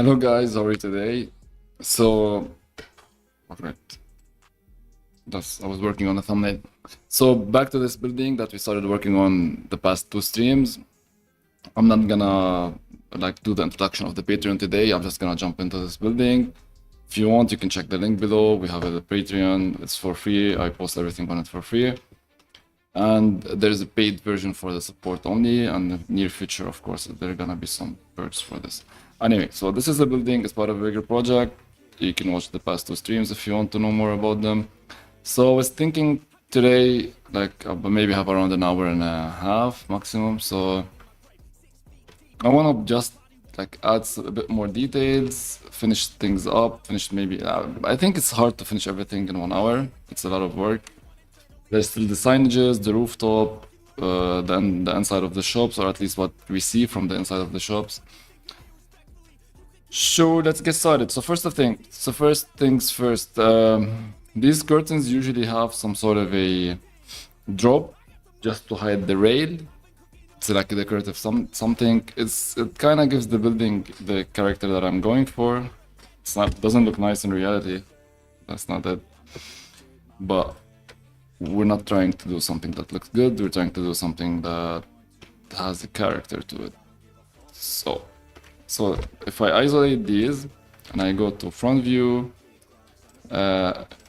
Hello guys, how are you today? So, alright, I was working on a thumbnail. So back to this building that we started working on the past two streams. I'm not gonna do the introduction of the Patreon today. I'm just gonna jump into this building. If you want, you can check the link below. We have a Patreon. It's for free. I post everything on it for free. And there's a paid version for the support only. And in the near future, of course, there are gonna be some perks for this. Anyway, so this is the building as part of a bigger project. You can watch the past two streams if you want to know more about them. So I was thinking today, maybe have around an hour and a half maximum. So I want to just add a bit more details, finish things up, I think it's hard to finish everything in 1 hour. It's a lot of work. There's still the signages, the rooftop, then the inside of the shops, or at least what we see from the inside of the shops. Sure, let's get started. So first things first. These curtains usually have some sort of a drop just to hide the rail. It's like a decorative something. It kind of gives the building the character that I'm going for. Doesn't look nice in reality. That's not it. But we're not trying to do something that looks good. We're trying to do something that has a character to it. So if I isolate these and I go to front view,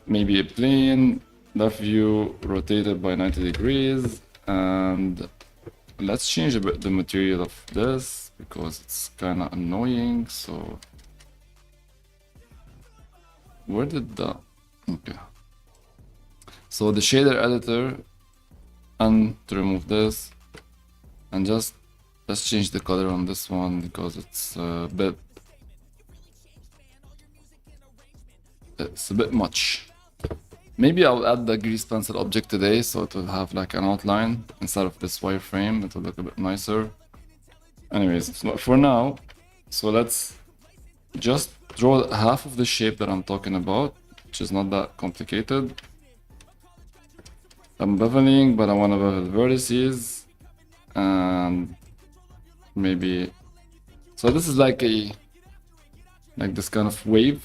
maybe a plane, left view, rotated by 90 degrees, and let's change a bit the material of this because it's kind of annoying. So where did the... Okay. So the shader editor, and to remove this, and just let's change the color on this one because it's a bit much. Maybe I'll add the grease pencil object today so it will have like an outline instead of this wireframe. It will look a bit nicer. Anyways, so for now, so let's just draw half of the shape that I'm talking about, which is not that complicated. I'm beveling, but I want to bevel vertices and maybe... So this is like this kind of wave.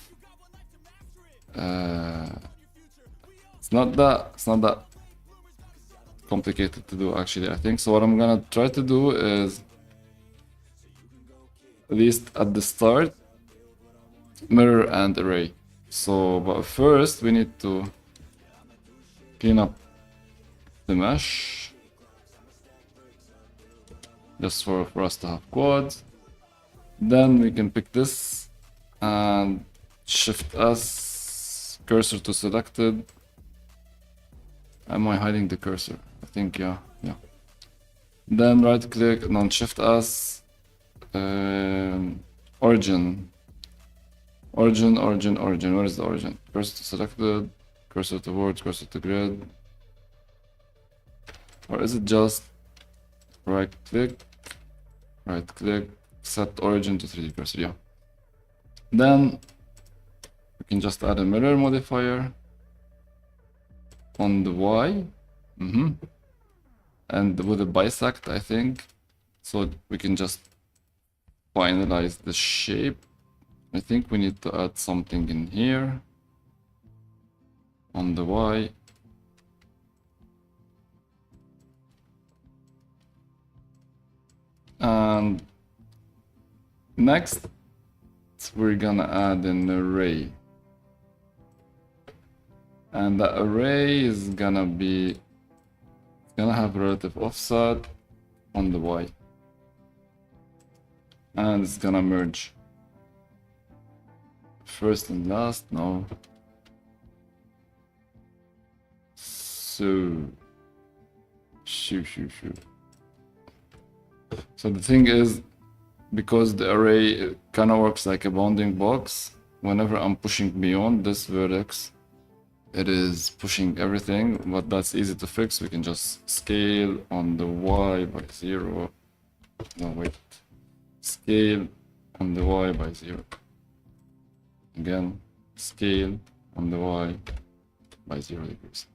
It's not that complicated to do actually, I think. So what I'm gonna try to do is, at least at the start, mirror and array. So, but first we need to clean up the mesh just for us to have quads. Then we can pick this and shift S, cursor to selected. Am I hiding the cursor? I think yeah. Then right click and then shift S, origin. Where is the origin? Cursor to selected, cursor to words, cursor to grid. Or is it just right click, set origin to 3D cursor? Yeah. Then we can just add a mirror modifier on the Y, and with a bisect, I think, so we can just finalize the shape. I think we need to add something in here on the Y. And next, we're gonna add an array. And the array is gonna have relative offset on the Y. And it's gonna merge first and last, no. So, shoo. So the thing is, because the array kind of works like a bounding box, whenever I'm pushing beyond this vertex, it is pushing everything, but that's easy to fix. We can just scale on the Y by 0. No, wait. Scale on the Y by 0. Again, scale on the Y by 0 degrees.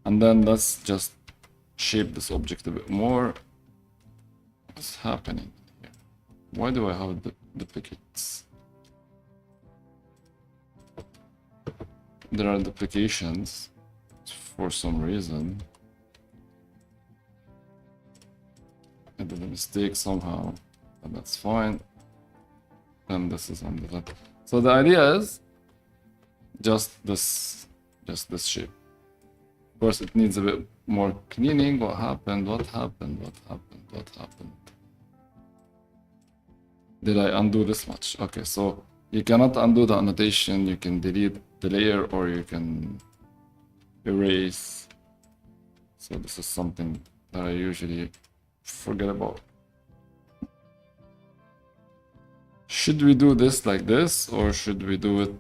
And then let's just shape this object a bit more. What's happening here? Why do I have the duplicates? there are duplications for some reason. I did a mistake somehow, but that's fine. And this is on the left. So the idea is just this shape. Of course, it needs a bit more cleaning. What happened? What happened? What happened? What happened? Did I undo this much? Okay, so you cannot undo the annotation. You can delete the layer or you can erase. So this is something that I usually forget about. Should we do this like this, or should we do it?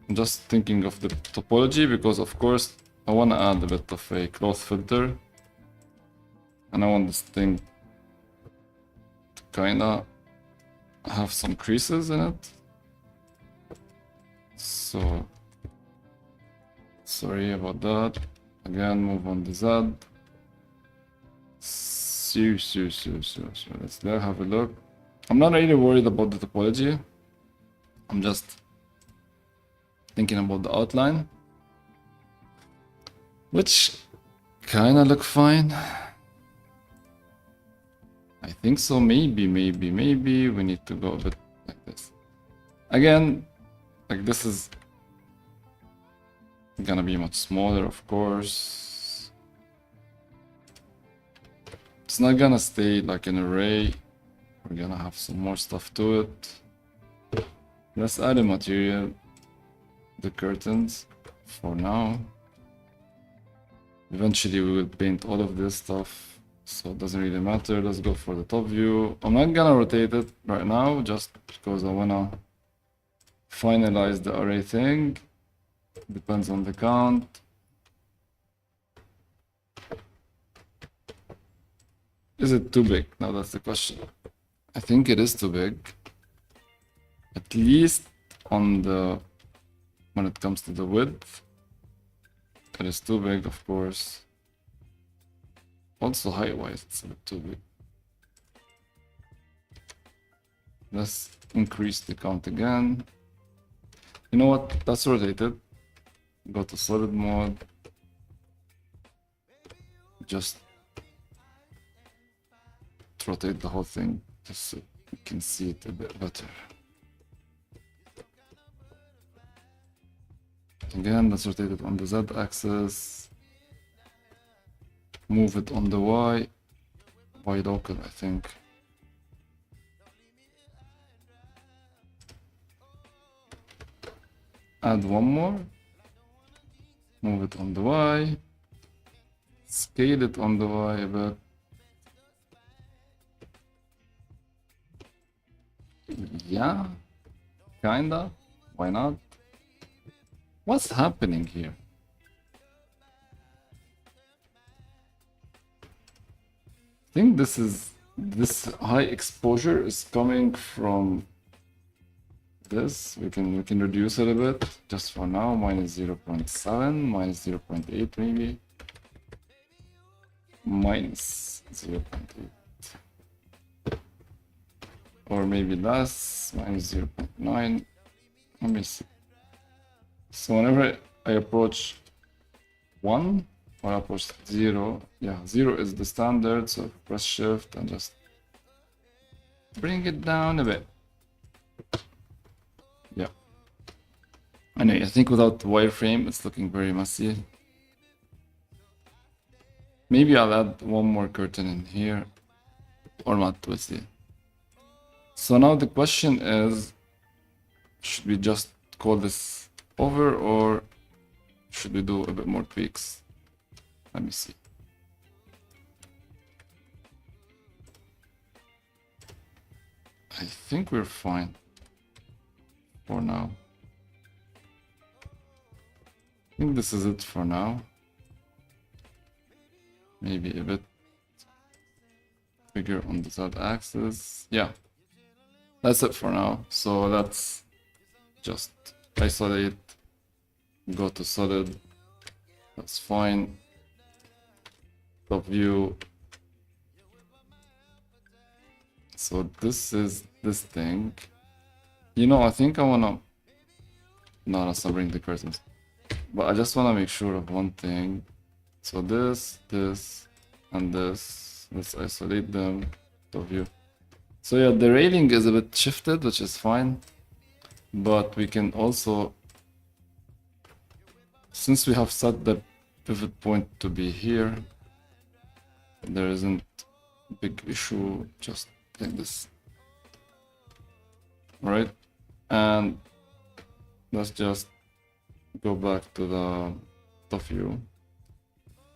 I'm just thinking of the topology because of course I want to add a bit of a cloth filter, and I want this thing to kinda have some creases in it. So sorry about that. Again, move on the Z. So let's there have a look. I'm not really worried about the topology. I'm just thinking about the outline, which kinda look fine. I think so. Maybe we need to go a bit like this. Again, like this is gonna be much smaller, of course. It's not gonna stay like an array. We're gonna have some more stuff to it. Let's add a material, the curtains, for now. Eventually we will paint all of this stuff, so it doesn't really matter. Let's go for the top view. I'm not gonna rotate it right now, just because I wanna finalize the array thing. Depends on the count. Is it too big? Now that's the question. I think it is too big. At least on the when it comes to the width. It is too big, of course. Also height-wise, it's a bit too big. Let's increase the count again. You know what? Let's rotate it. Go to solid mode. Just rotate the whole thing just so you can see it a bit better. Again, let's rotate it on the Z axis. Move it on the Y local, I think. Add one more. Move it on the Y. Scale it on the Y a bit. Yeah, kinda. Why not? What's happening here? I think this high exposure is coming from this. We can reduce it a bit just for now. Minus 0.7, minus 0.8 maybe. Minus 0.8. Or maybe less, minus 0.9. Let me see. So whenever I approach 1 or approach 0, yeah, 0 is the standard, so press shift and just bring it down a bit. Yeah. Anyway, I think without the wireframe, it's looking very messy. Maybe I'll add one more curtain in here, or not, we'll see. So now the question is, should we just call this over, or should we do a bit more tweaks? Let me see. I think we're fine for now. I think this is it for now. Maybe a bit bigger on the Z axis. Yeah, that's it for now. So let's just isolate, go to solid. That's fine. Top view. So this is this thing. You know, I think I wanna No, let's not bring the curtains. But I just want to make sure of one thing. So this, and this. Let's isolate them to view. So yeah, the railing is a bit shifted, which is fine. But we can also, since we have set the pivot point to be here, there isn't a big issue, just like this. Alright, and let's just go back to the top view.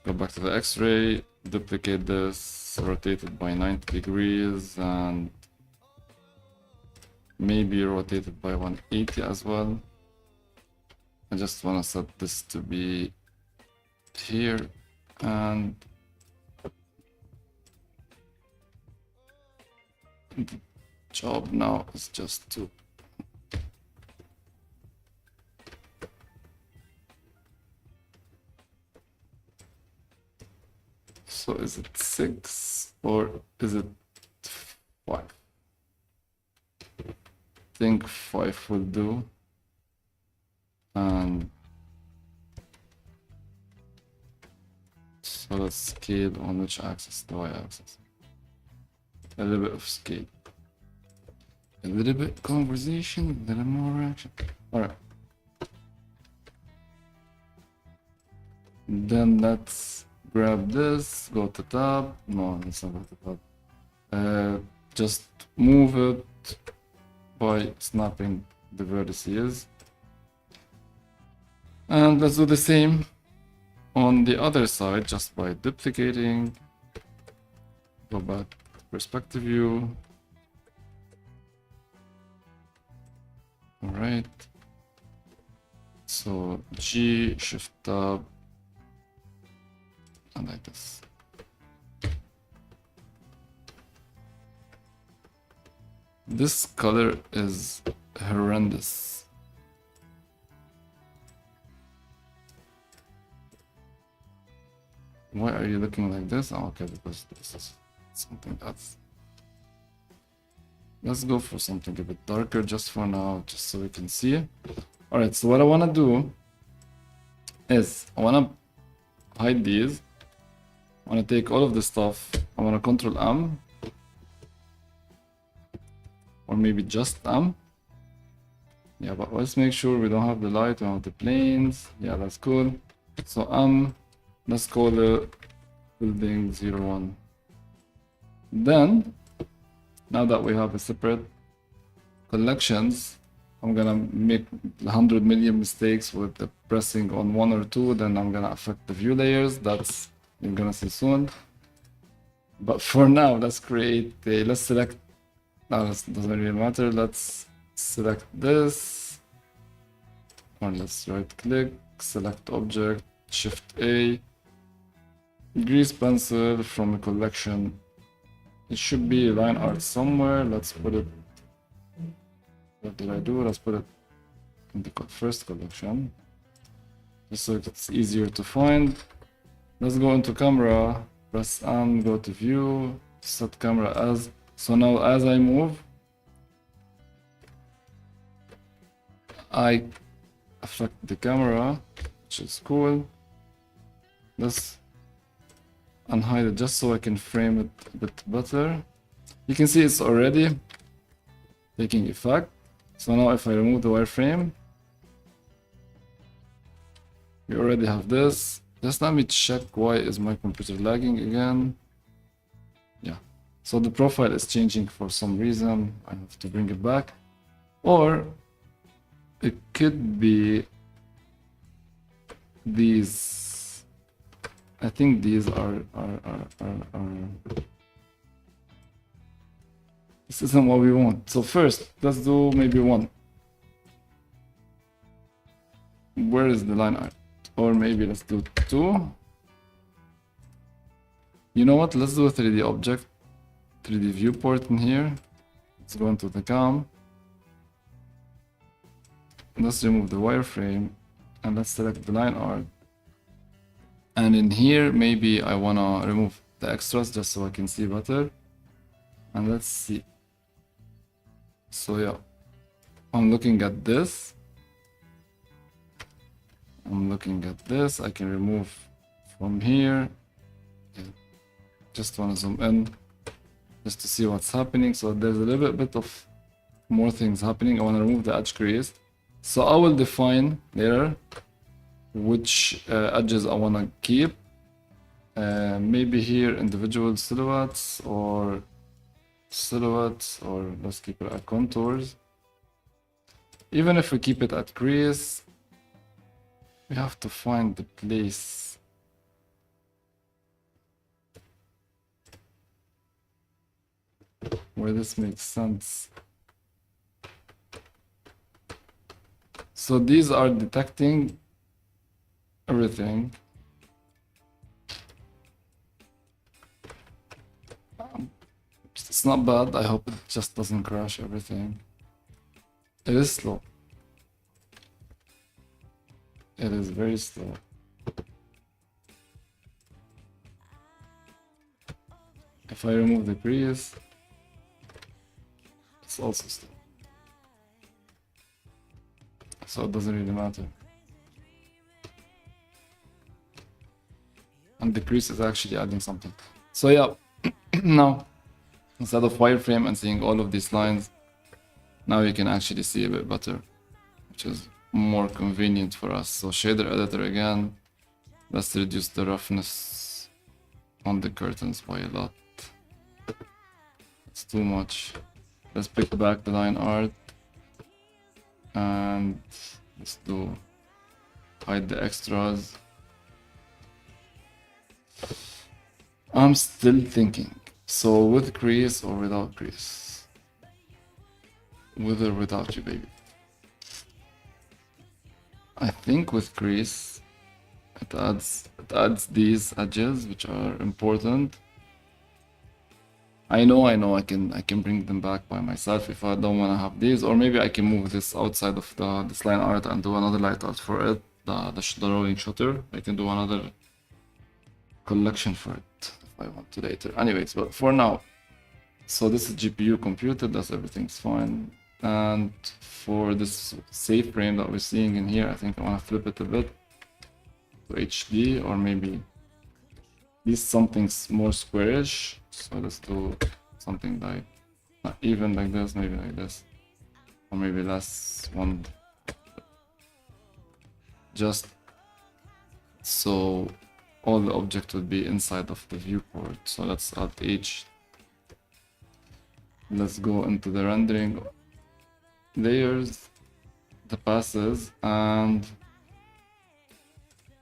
Go back to the X-ray, duplicate this, rotate it by 90 degrees, and maybe rotate it by 180 as well. I just want to set this to be here, and the job now is just to so is it 6 or is it 5? I think 5 will do. And so let's scale on which axis? The y-axis. A little bit of scale. A little bit conversation, a little more action. Alright. Then let's grab this, go to tab. No, let's not go to tab. Just move it by snapping the vertices. And let's do the same on the other side, just by duplicating. Go back to perspective view. Alright. So G, Shift Tab, and like this. This color is horrendous. Why are you looking like this? Oh, okay, because this is something else. Let's go for something a bit darker just for now, just so we can see it. Alright, so what I want to do is I want to hide these. I want to take all of this stuff. I want to Control M. Or maybe just M. Yeah, but let's make sure we don't have the light, we don't have the planes. Yeah, that's cool. So let's call it building 01. Then, now that we have a separate collections, I'm gonna make 100 million mistakes with the pressing on 1 or 2, then I'm gonna affect the view layers. That's you're gonna see soon. But for now, let's create a, let's select, no, that doesn't really matter. Let's select this, or let's right click, select object, Shift A, grease pencil from a collection. It should be line art somewhere. Let's put it, what did I do? Let's put it in the first collection, just so it's easier to find. Let's go into camera, press M, go to view, set camera as. So now as I move, I affect the camera, which is cool. Let's unhide it just so I can frame it a bit better. You can see it's already taking effect. So now if I remove the wireframe, we already have this. Just let me check why is my computer lagging again. Yeah, so the profile is changing for some reason. I have to bring it back. Or it could be these. I think these are this isn't what we want. So first, let's do maybe 1. Where is the line art? Or maybe let's do 2. You know what? Let's do a 3D object, 3D viewport in here. Let's go into the cam. Let's remove the wireframe and let's select the line art. And in here, maybe I wanna remove the extras just so I can see better. And let's see. So yeah, I'm looking at this. I'm looking at this. I can remove from here. Just want to zoom in just to see what's happening. So there's a little bit of more things happening. I want to remove the edge crease. So I will define later which edges I want to keep. Maybe here individual silhouettes, or let's keep it at contours. Even if we keep it at crease, we have to find the place. Where this makes sense. So these are detecting everything. It's not bad. I hope it just doesn't crash everything. It is slow. It is very slow. If I remove the crease, it's also slow. So it doesn't really matter. And the crease is actually adding something. So yeah, now instead of wireframe and seeing all of these lines, now you can actually see a bit better, which is more convenient for us. So shader editor again. Let's reduce the roughness on the curtains by a lot. It's too much. Let's pick back the line art. And let's do hide the extras. I'm still thinking. So with crease or without crease? With or without you, baby? I think with crease, it adds these edges which are important. I know I can bring them back by myself if I don't want to have these, or maybe I can move this outside of this line art and do another light art for it, the rolling shutter. I can do another collection for it if I want to later. Anyways, but for now, so this is GPU computed, that's everything's fine. And for this safe frame that we're seeing in here, I think I want to flip it a bit to HD, or maybe at least something more squarish. So let's do something like not even like this, maybe like this, or maybe less one, just so all the object would be inside of the viewport. So let's add H. Let's go into the rendering layers, the passes, and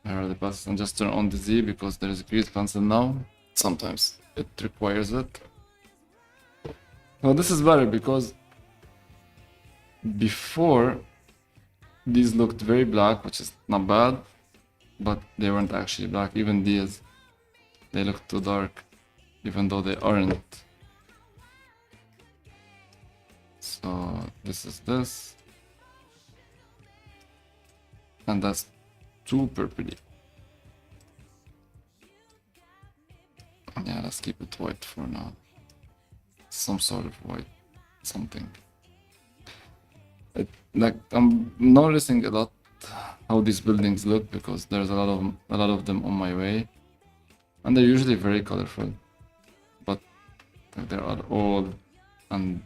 here are the passes, and just turn on the Z because there is a crease pencil now. Sometimes it requires it. Now this is better because before these looked very black, which is not bad, but they weren't actually black. Even these, they look too dark, even though they aren't. So this is this, and that's too purpley. Yeah, let's keep it white for now. Some sort of white something. Like I'm noticing a lot how these buildings look because there's a lot of them on my way, and they're usually very colorful, but they are old and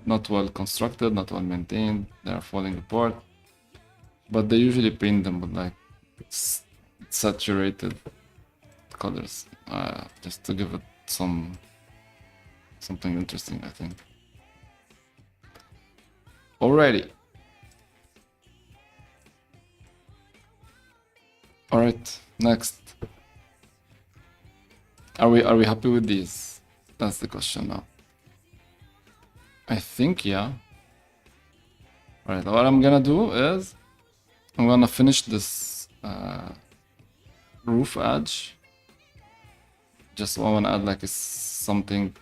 not well constructed, not well maintained. They are falling apart, but they usually paint them with like saturated colors, just to give it something interesting, I think. Alrighty. Alright, next. Are we happy with these? That's the question now. I think yeah. Alright, what I'm gonna do is I'm gonna finish this roof edge. Just I wanna add like something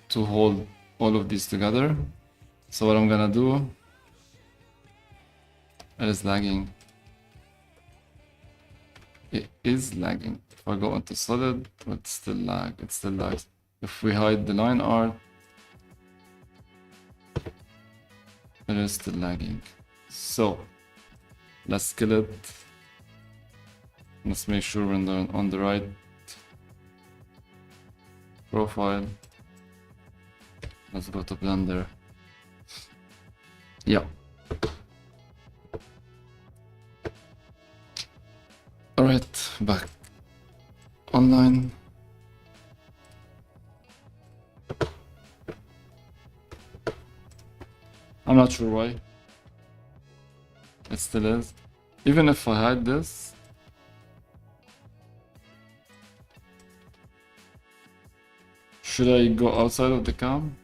to hold all of these together. So what I'm gonna do, it is lagging. It is lagging. If I go into solid, it still lags. If we hide the line art, it is still lagging. So let's kill it Let's make sure we're on the right profile. Let's go to Blender. Yeah. Alright, back online. I'm not sure why. It still is. Even if I hide this, should I go outside of the cam?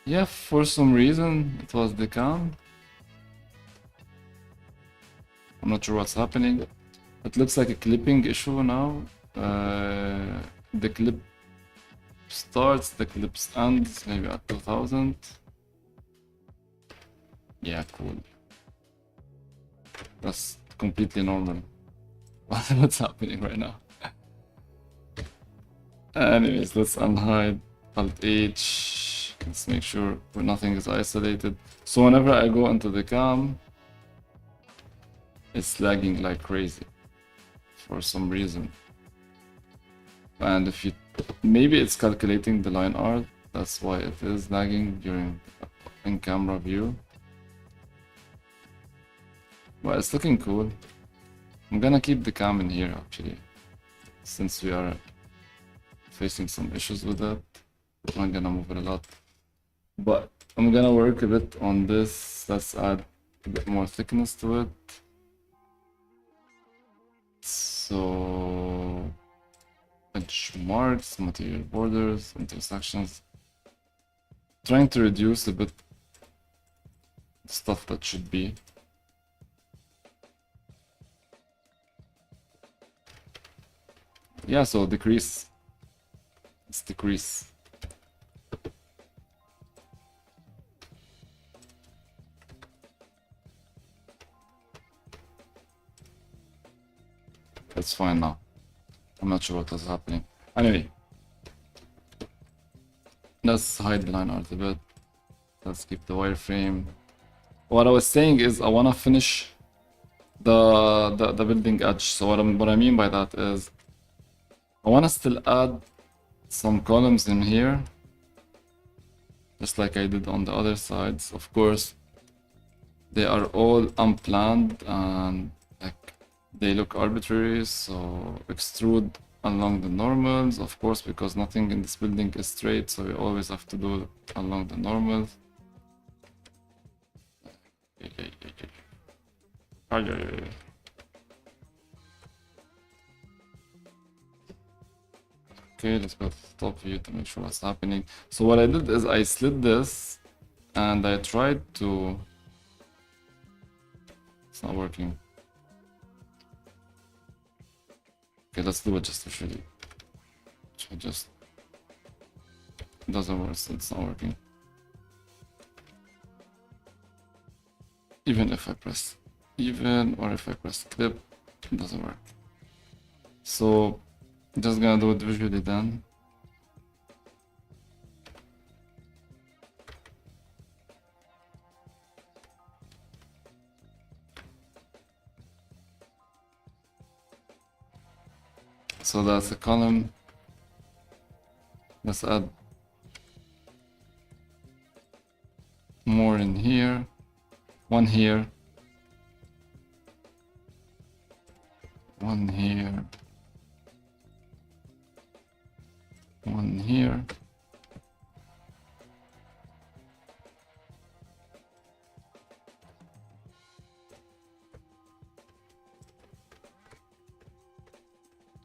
Yeah, for some reason it was the cam. I'm not sure what's happening. It looks like a clipping issue now. The clip starts, the clips ends, maybe at 2000. Yeah, cool. That's completely normal. What's happening right now? Anyways, let's unhide Alt H. Let's make sure nothing is isolated. So whenever I go into the cam, it's lagging like crazy for some reason. And if you, maybe it's calculating the line art, that's why it is lagging during in camera view. Well, it's looking cool. I'm gonna keep the cam in here actually, since we are facing some issues with it. I'm not gonna move it a lot, but I'm gonna work a bit on this. Let's add a bit more thickness to it. So edge marks, material borders, intersections. Trying to reduce a bit stuff that should be. Yeah, so decrease. Let's decrease. It's fine now. I'm not sure what was happening. Anyway, let's hide the line art a bit. Let's keep the wireframe. What I was saying is I want to finish the building edge. So what I mean by that is I want to still add some columns in here, just like I did on the other sides. Of course, they are all unplanned and like they look arbitrary, so extrude along the normals, of course, because nothing in this building is straight, so we always have to do along the normals. Okay, let's go to the top view to make sure what's happening. So what I did is I slid this and I tried to... It's not working. Okay, let's do it just to show you. It just doesn't work, so it's not working. Even if I press clip, it doesn't work. So just gonna do it visually then. So that's a column. Let's add more in here. One here. One here. One here.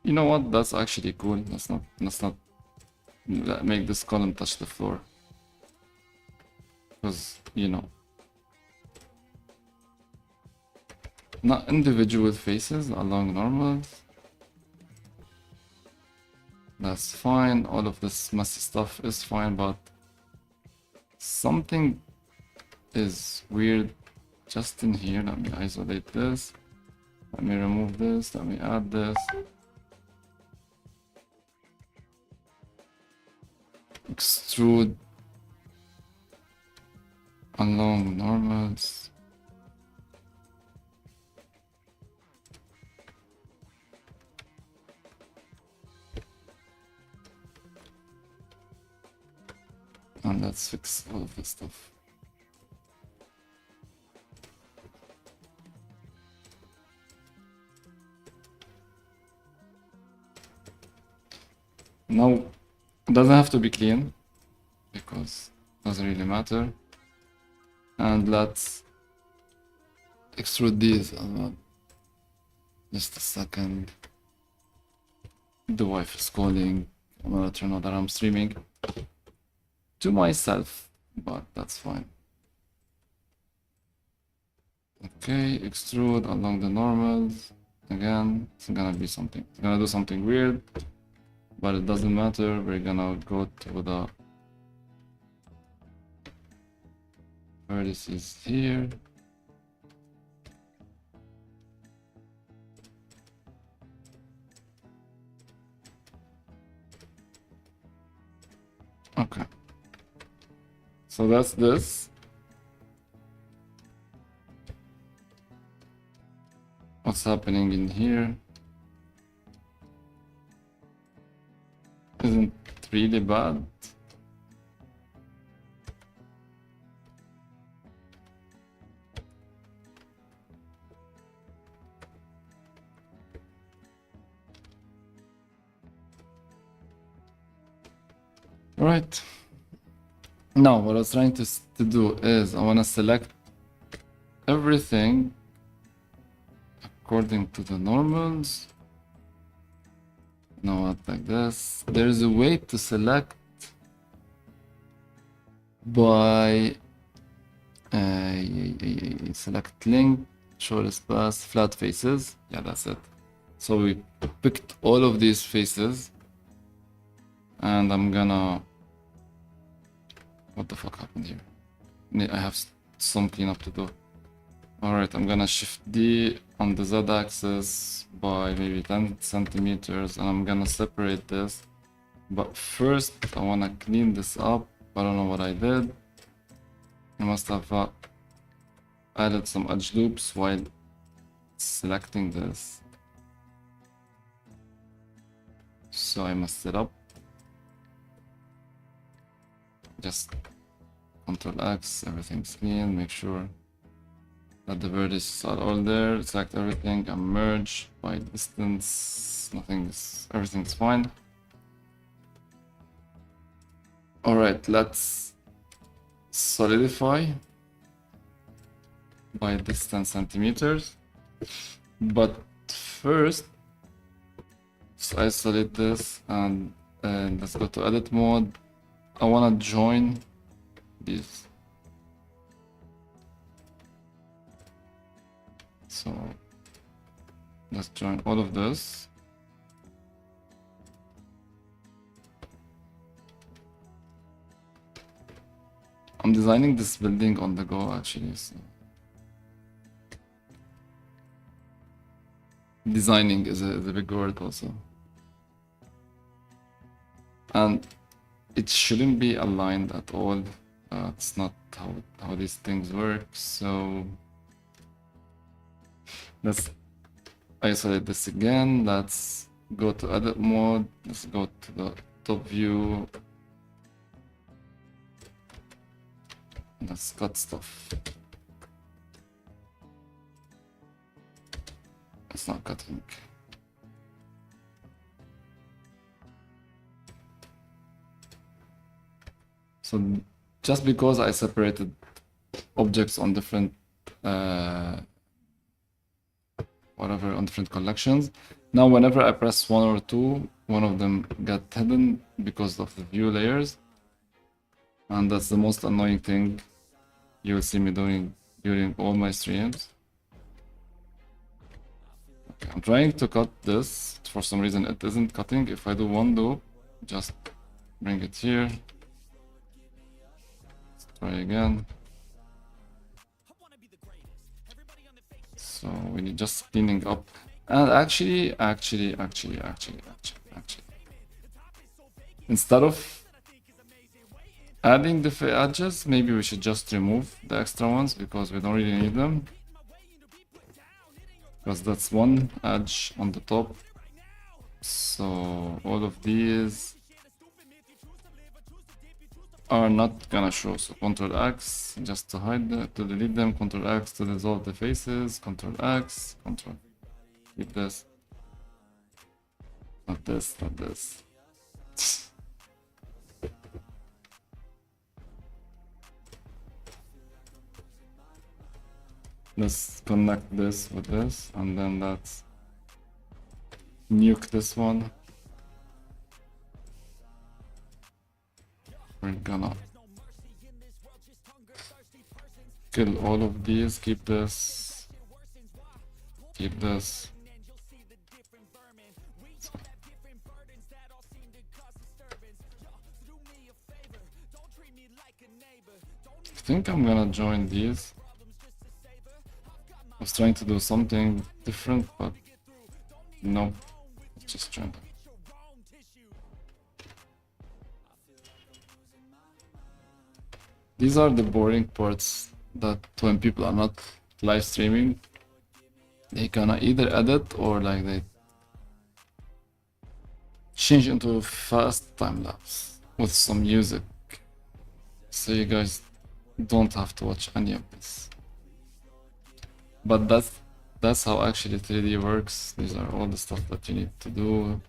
You know what? That's actually cool. Let's not make this column touch the floor. Because, you know, not individual faces along normals. That's fine. All of this messy stuff is fine, but something is weird just in here. Let me isolate this. Let me remove this. Let me add this. Extrude along normals. And let's fix all of this stuff. Now, it doesn't have to be clean because it doesn't really matter. And let's extrude these. Just a second. The wife is calling. I'm gonna turn on that I'm streaming to myself, but that's fine. Okay, extrude along the normals. Again, it's gonna be something. It's gonna do something weird, but it doesn't matter. We're gonna go to the vertices here. Okay. So that's this. What's happening in here isn't really bad. Right. Now, what I was trying to do is I want to select everything according to the normals. Now, what, like this. There's a way to select by select link, shortest path, flat faces. Yeah, that's it. So we picked all of these faces, and I'm gonna. What the fuck happened here? I have some cleanup to do. Alright, I'm gonna shift D on the Z axis by maybe 10 centimeters, and I'm gonna separate this. But first, I wanna clean this up. I don't know what I did. I must have added some edge loops while selecting this. So I messed it up. Just Ctrl X, everything's clean, make sure that the vertices are all there, select everything, and merge by distance, everything's fine. Alright, let's solidify by this 10 centimeters. But first, let's isolate this and let's go to edit mode. I want to join these. So let's join all of this. I'm designing this building on the go actually. So. Designing is a big word also. And it shouldn't be aligned at all. It's not how these things work. So let's isolate this again. Let's go to edit mode. Let's go to the top view. Let's cut stuff. It's not cutting. So just because I separated objects on different on different collections, now whenever I press 1 or 2, one of them got hidden because of the view layers, and that's the most annoying thing you will see me doing during all my streams. Okay, I'm trying to cut this. For some reason it isn't cutting. If I do one loop, just bring it here. Try again. So we need just cleaning up. And actually, instead of adding the edges, maybe we should just remove the extra ones because we don't really need them. Because that's one edge on the top. So all of these are not gonna show. So Control X just to hide them, to delete them. Control X to dissolve the faces. Control X. Control. Keep this. Not this. Not this. Let's connect this with this, and then let's nuke this one. We're gonna kill all of these, keep this, keep this. I think I'm gonna join these. I was trying to do something different, but no, let's just join them. These are the boring parts that when people are not live streaming, they gonna either edit or like they change into fast time lapse with some music, so you guys don't have to watch any of this. But that's how actually 3D works. These are all the stuff that you need to do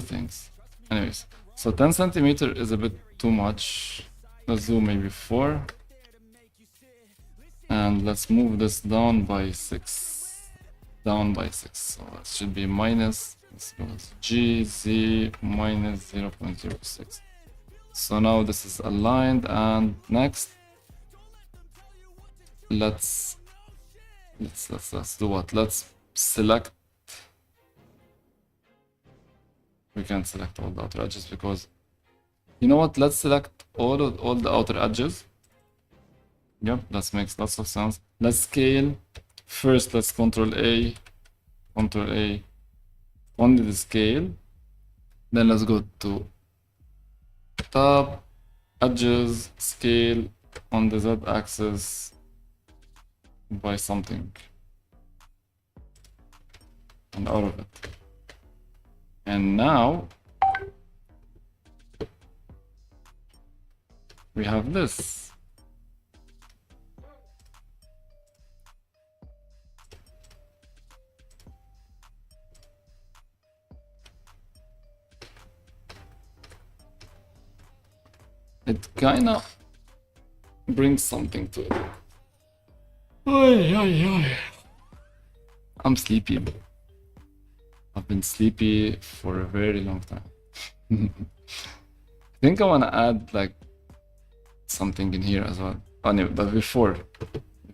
things. Anyways, so 10 centimeter is a bit too much. Let's do maybe 4. And let's move this down by 6. Down by 6. So that should be minus, let's go with GZ minus 0.06. So now this is aligned, and next let's do what? Let's select. We can't select all the outer edges because you know what? Let's select all the outer edges. Yep, that makes lots of sense. Let's scale. First, let's Control A, only the scale. Then let's go to top, edges, scale on the Z axis by something, and out of it. And now we have this. It kinda brings something to it. I'm sleepy. I've been sleepy for a very long time. I think I wanna add like something in here as well. Oh no, but before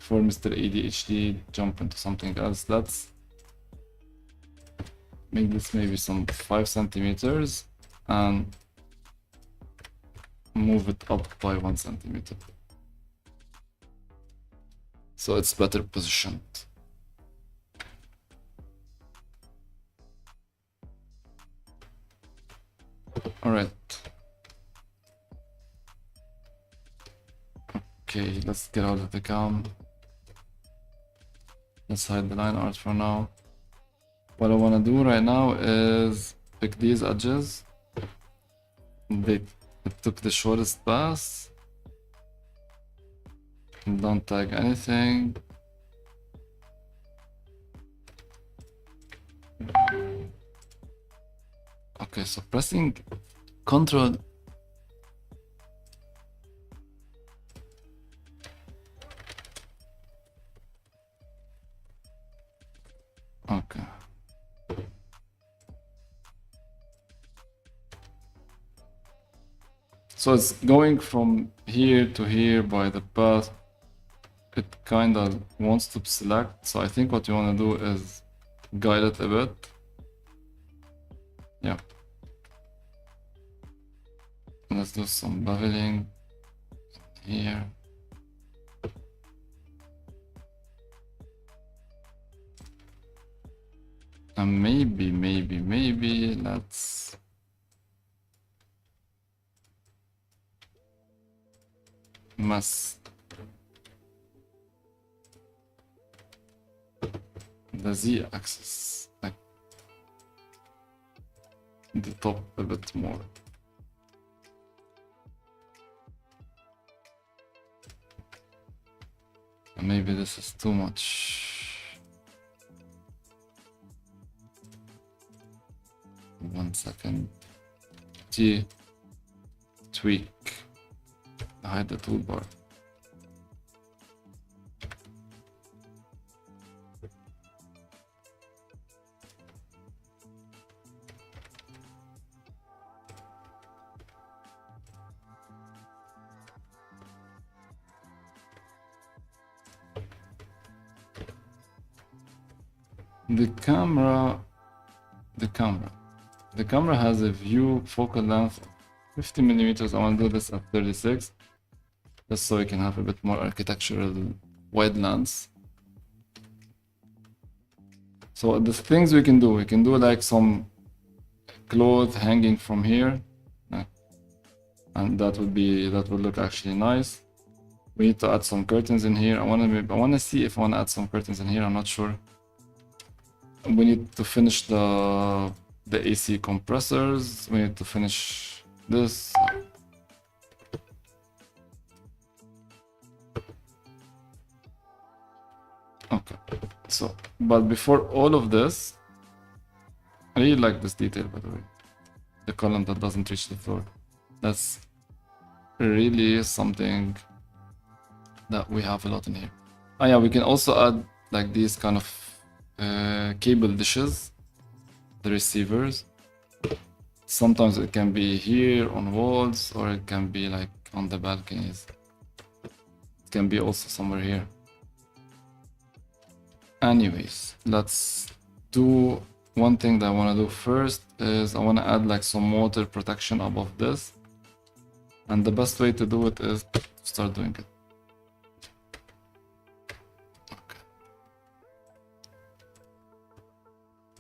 Mr. ADHD jump into something else, let's make this maybe some 5 centimeters and move it up by 1 centimeter. So it's better positioned. All right. Okay, let's get out of the cam. Let's hide the line art for now. What I want to do right now is pick these edges. It took the shortest path. Don't tag anything. Okay, so pressing Control. Okay. So it's going from here to here by the path. It kind of wants to select, so I think what you want to do is guide it a bit. Yeah. Let's do some beveling here. And maybe let's mask the Z-axis, like the top a bit more. Maybe this is too much. 1 second. T. Tweak. Hide the toolbar. The camera has a view focal length of 50 millimeters. I want to do this at 36, just so we can have a bit more architectural wide lens. So the things we can do like some clothes hanging from here, and that would look actually nice. We need to add some curtains in here. I want to see if I want to add some curtains in here. I'm not sure. We need to finish the AC compressors. We need to finish this. Okay, so but before all of this, I really like this detail, by the way. The column that doesn't reach the floor. That's really something that we have a lot in here. Oh yeah, we can also add like these kind of cable dishes, the receivers. Sometimes it can be here on walls, or it can be like on the balconies. It can be also somewhere here. Anyways, let's do one thing that I want to do first is I want to add like some water protection above this, and the best way to do it is to start doing it.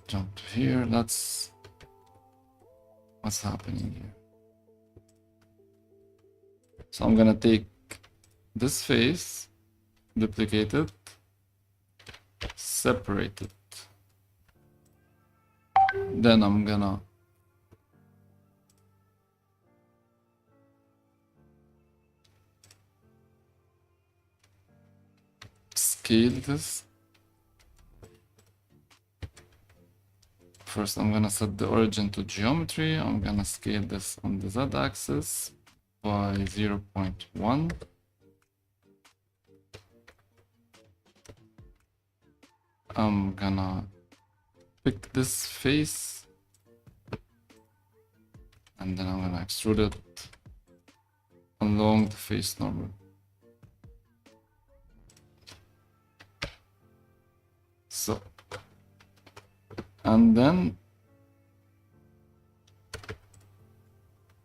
Jump to here. What's happening here? So I'm gonna take this face, duplicate it, separate it. Then I'm gonna scale this. First, I'm gonna set the origin to geometry. I'm gonna scale this on the z-axis by 0.1. I'm gonna pick this face, and then I'm gonna extrude it along the face normal. So, and then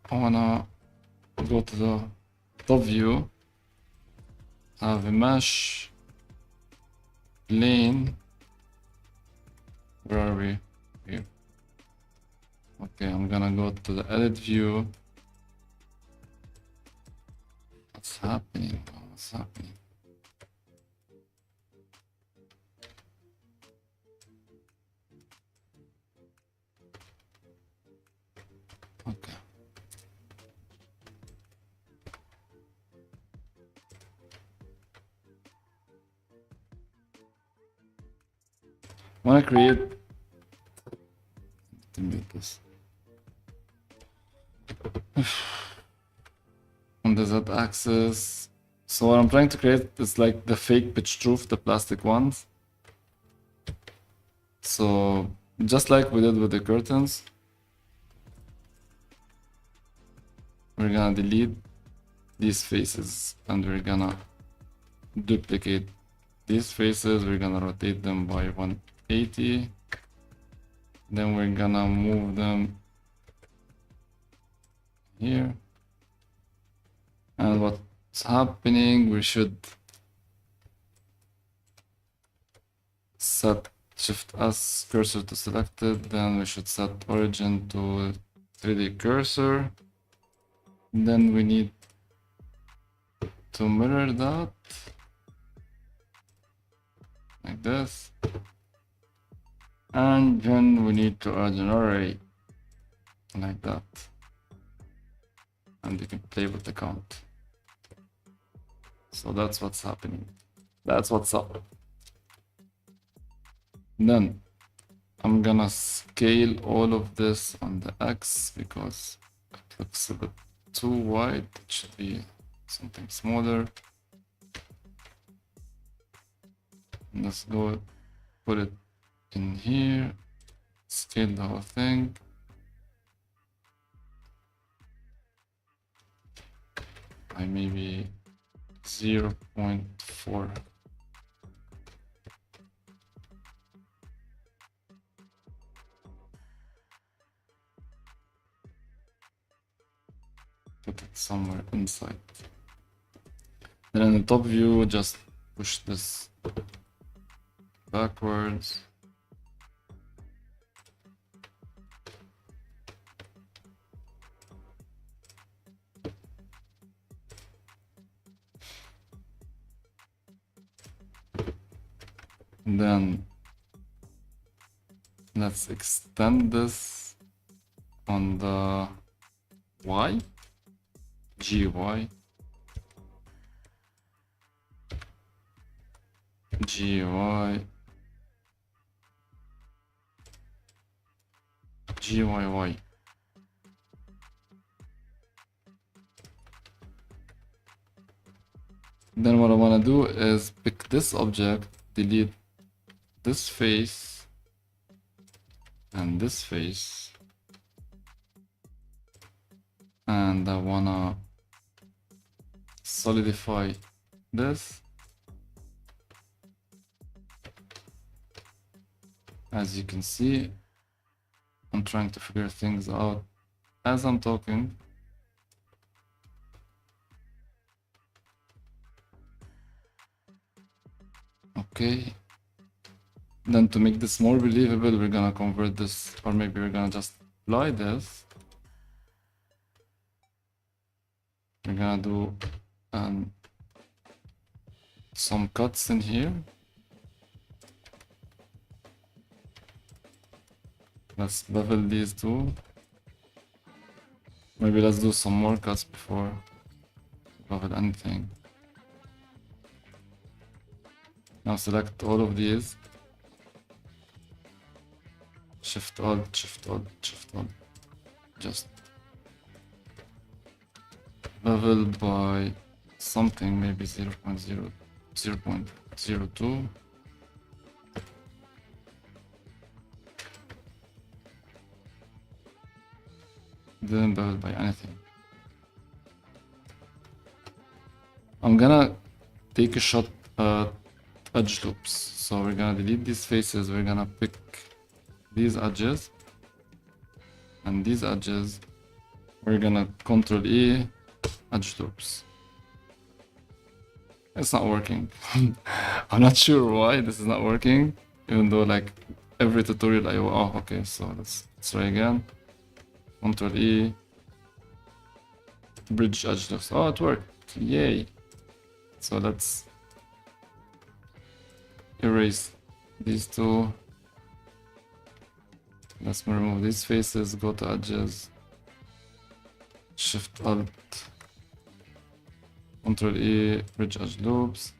I wanna go to the top view, have a mesh plane. Where are we? Here. Okay, I'm gonna go to the edit view. What's happening? What's happening? Okay. I want to create. Delete this. On the z-axis. So what I'm trying to create is like the fake pitch roof, the plastic ones. So just like we did with the curtains, we're gonna delete these faces and we're gonna duplicate these faces. We're gonna rotate them by 180. Then we're gonna move them here. And what's happening, we should set Shift S cursor to selected. Then we should set origin to 3D cursor. Then we need to mirror that like this. And then we need to add an array like that. And you can play with the count. So that's what's happening. That's what's up. Then I'm gonna scale all of this on the X because it looks a bit too wide. It should be something smaller. Let's go put it in here, scale the whole thing. I maybe 0.4. Put it somewhere inside. Then in the top view, just push this backwards. And then let's extend this on the Y, GY, GY, GYY. Then what I want to do is pick this object, delete this face and this face, and I wanna solidify this. As you can see, I'm trying to figure things out as I'm talking. Okay. Then to make this more believable, we're gonna convert this, or maybe we're gonna just apply this. We're gonna do some cuts in here. Let's bevel these two. Maybe let's do some more cuts before bevel anything. Now select all of these. Shift Alt, Shift Alt, Shift Alt. Just bevel by something, maybe 0.0, 0.02. Didn't bevel by anything. I'm gonna take a shot at edge loops. So we're gonna delete these faces. We're gonna pick these edges and these edges. We're gonna Control E, edge loops. It's not working. I'm not sure why this is not working, even though like every tutorial oh okay, so let's try again. Control E, bridge edge loops. Oh, it worked, yay. So let's erase these two. Let's remove these faces, go to edges, Shift Alt, Control E, bridge edge loops,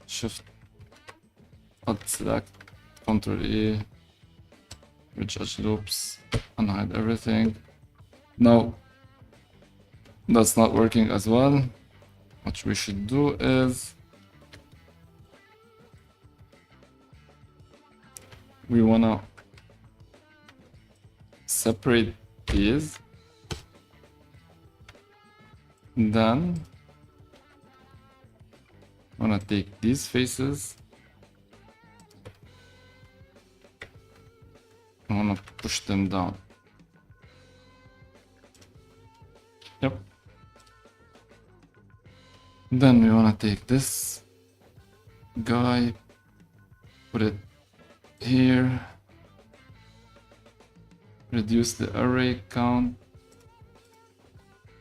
Shift Alt select, Control E, bridge edge loops, unhide everything. Now that's not working as well. What we should do is we wanna separate these. Then I'm gonna take these faces. I wanna push them down. Yep. Then we wanna take this guy, put it here, reduce the array count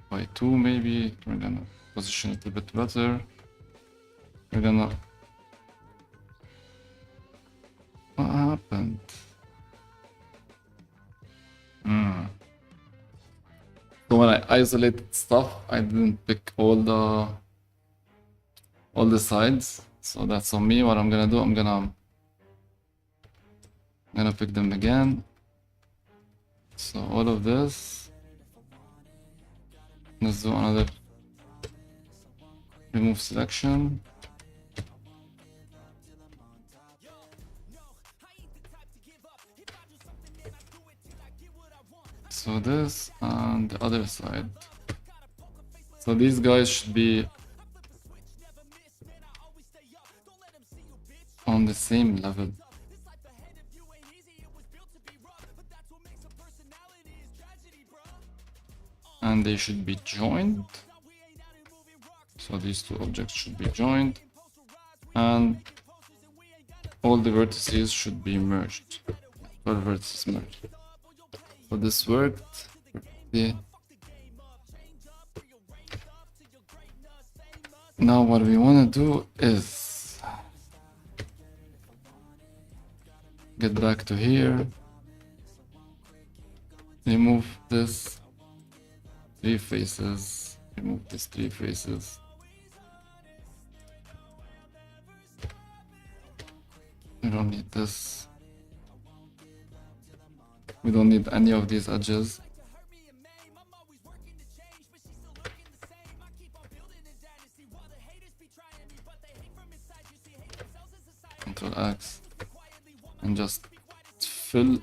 by 2 maybe. We're gonna position it a bit better. We're gonna... What happened? So when I isolated stuff, I didn't pick all the all the sides. So that's on me. What I'm gonna do, I'm gonna pick them again. So all of this. Let's do another remove selection. So this and the other side. So these guys should be on the same level. And they should be joined. So these two objects should be joined. And all the vertices should be merged. All vertices merged. So this worked. Now what we want to do is get back to here, remove this 3 faces, remove these 3 faces. We don't need this. We don't need any of these edges. Control X and just fill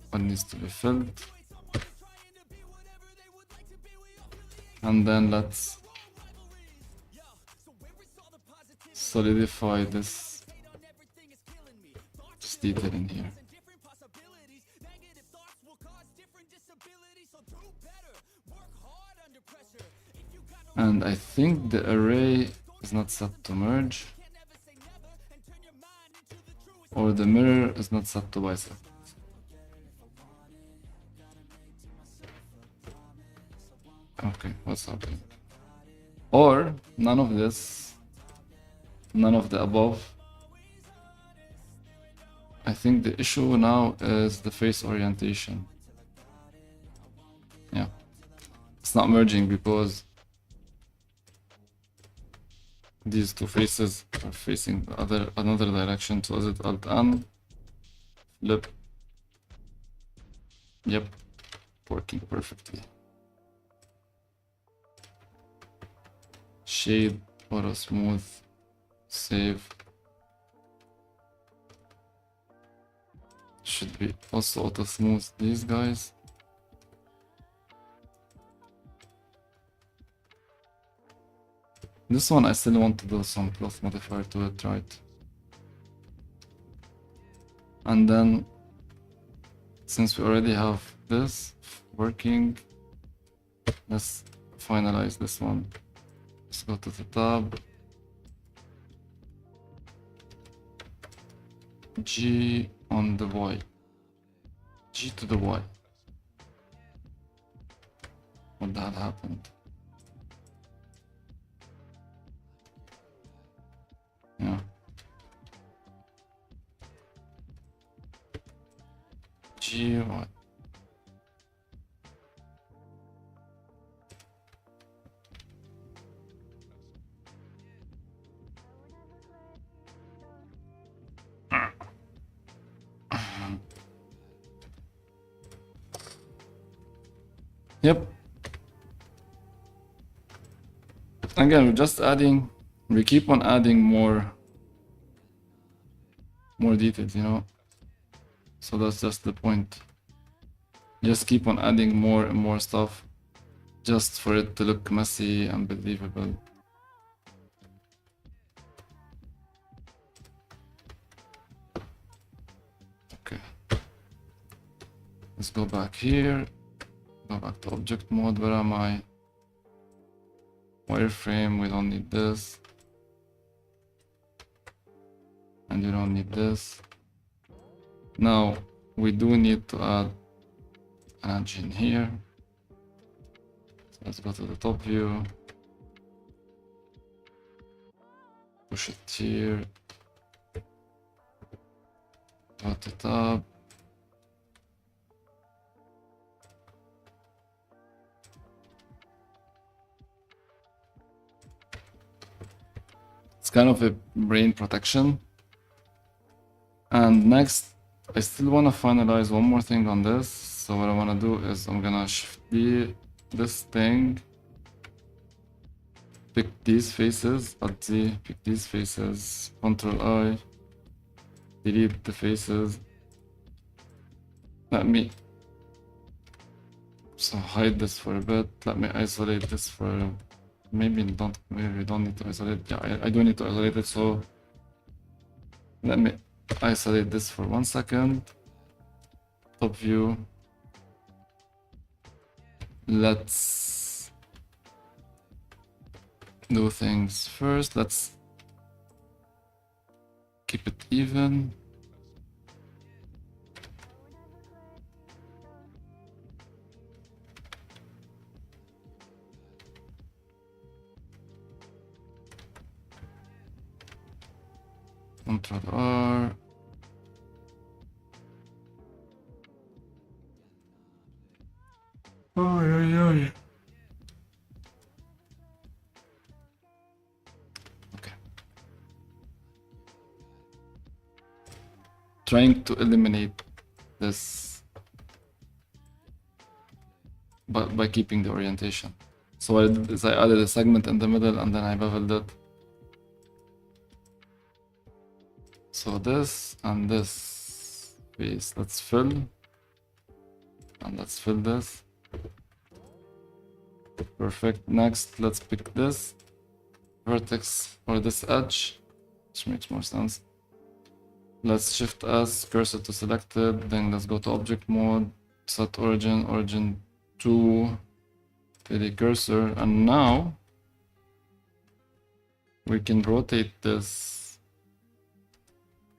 what needs to be filled. And then let's solidify this detail in here. And I think the array is not set to merge, or the mirror is not set to bisect. Okay, what's happening? Or none of this, none of the above. I think the issue now is the face orientation. Yeah, it's not merging because these two faces are facing another direction. So is it Alt N? Flip. Yep, working perfectly. Shade, auto smooth, save. Should be also auto smooth these guys. This one I still want to do some cloth modifier to it, right? And then since we already have this working, let's finalize this one. Let's go to the tab. G on the Y. G to the Y. What the hell happened? Yeah. G, Y. Yep. Again, we're just adding, we keep on adding more details, you know. So that's just the point. Just keep on adding more and more stuff just for it to look messy and believable. Okay. Let's go back here. Go back to object mode. Where am I? Wireframe, we don't need this. And you don't need this. Now, we do need to add an edge in here. So let's go to the top view. Push it here. Go to tab. kind of a brain protection. And next, I still want to finalize one more thing on this. So what I want to do is I'm gonna shift this thing, pick these faces, Alt Z, pick these faces, Ctrl I, delete the faces. Let me so hide this for a bit. Let me isolate this for maybe we don't need to isolate. Yeah, I do need to isolate it. So let me isolate this for 1 second. Top view. Let's do things first. Let's keep it even. Ctrl R. Okay. Trying to eliminate this by keeping the orientation. So what I did is I added a segment in the middle and then I beveled it. So this and this piece, let's fill. And let's fill this. Perfect. Next, let's pick this vertex or this edge, which makes more sense. Let's shift S, cursor to selected, then let's go to object mode, set origin to the cursor, and now we can rotate this.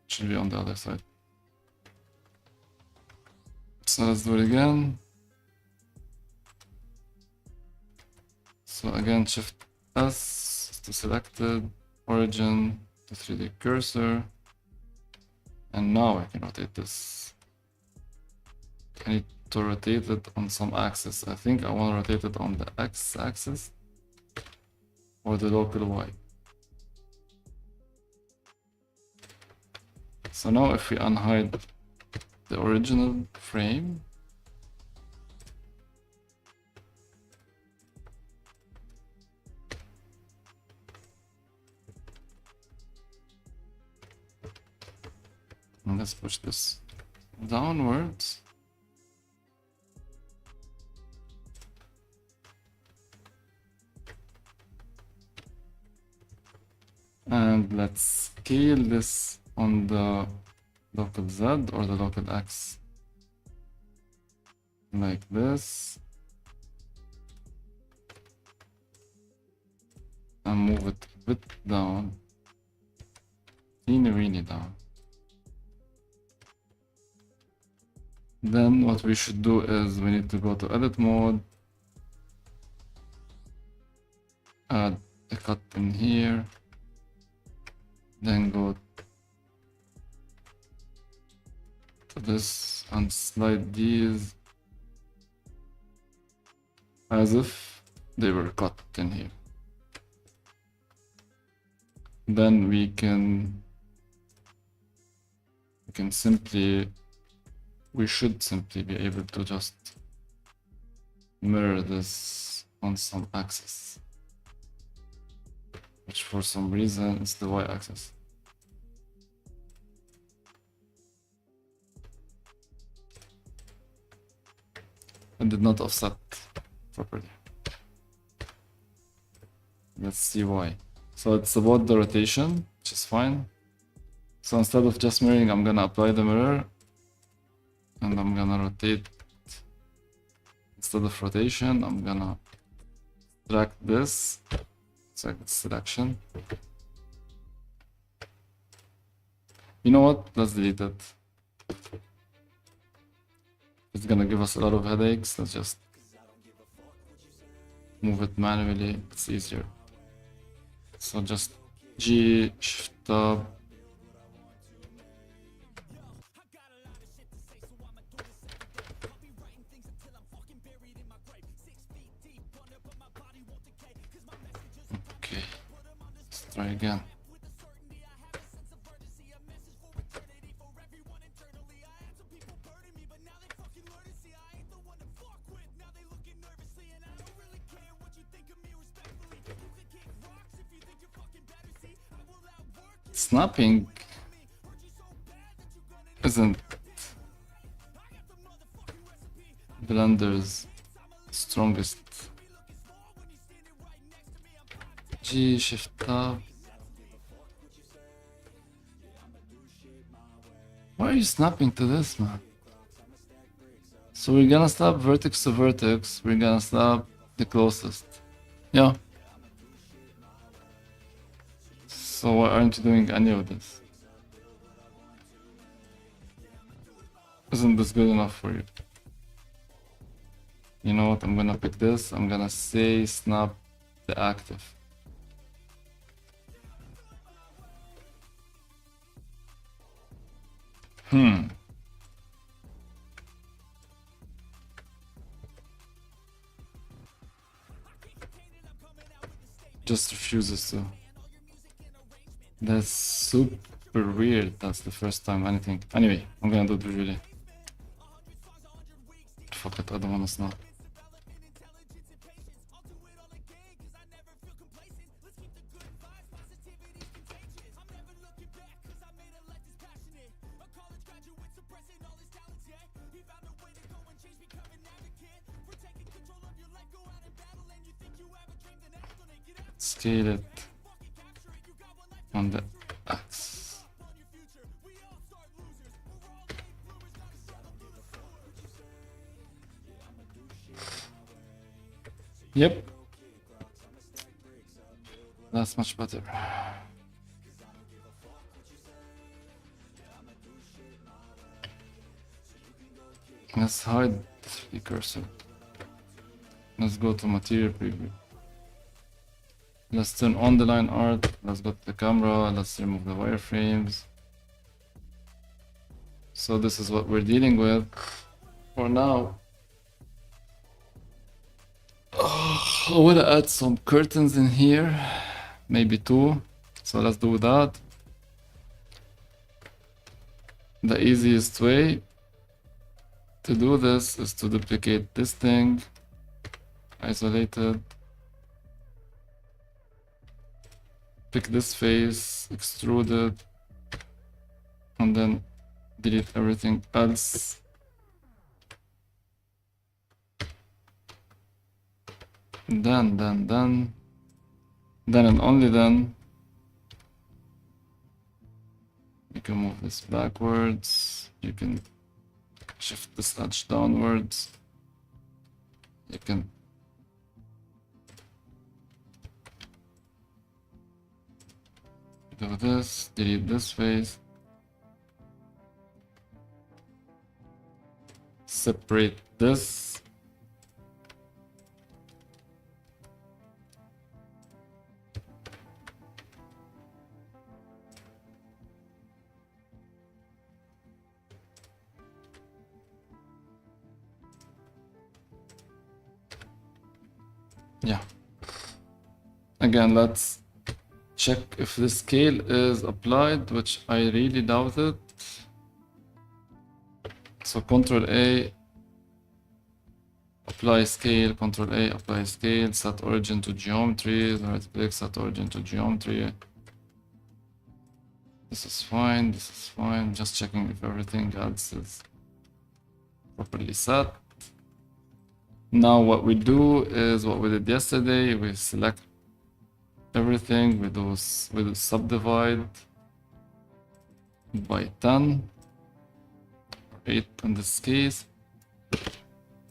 It should be on the other side. So let's do it again. So again, shift S to selected, origin to 3D cursor. And now I can rotate this. I need to rotate it on some axis. I think I want to rotate it on the X axis or the local Y. So now if we unhide the original frame, and let's push this downwards. And let's scale this on the local Z or the local X. Like this. And move it a bit down. Teeny down. Then what we should do is we need to go to edit mode, add a cut in here, then go to this and slide these as if they were cut in here. Then we should simply be able to just mirror this on some axis, which for some reason is the y-axis. It did not offset properly. Let's see why. So it's about the rotation, which is fine. So instead of just mirroring, I'm gonna apply the mirror and I'm gonna rotate. Instead of rotation, I'm gonna drag this, select selection. You know what? Let's delete it. It's gonna give us a lot of headaches. Let's just move it manually. It's easier. So just G, shift tab. Okay, let's try again. snapping isn't Blender's strongest. G shift tab. Why are you snapping to this, man? So we're gonna snap vertex to vertex. We're gonna snap the closest. Yeah. So why aren't you doing any of this? Isn't this good enough for you? You know what? I'm gonna pick this. I'm gonna say snap the active. Just refuses to. That's super weird. That's the first time anything. Anyway, I'm gonna do it visually. Fuck it, I don't wanna snap. Scale it on the X. Yep. That's much better. Let's hide the 3D cursor. Let's go to material preview. Let's turn on the line art. Let's go to the camera. Let's remove the wireframes. So this is what we're dealing with for now. I want to add some curtains in here, maybe 2. So let's do that. The easiest way to do this is to duplicate this thing, isolate it, pick this face, extrude it, and then delete everything else. Then and only then you can move this backwards. You can shift this edge downwards. You can do this, delete this face, separate this. Yeah. Again, let's check if the scale is applied, which I really doubt it. So Ctrl A, apply scale, Ctrl A, apply scale, set origin to geometry, right click, set origin to geometry. This is fine, this is fine. Just checking if everything else is properly set. Now what we do is what we did yesterday. We select everything, we subdivide by 10 or 8 in this case.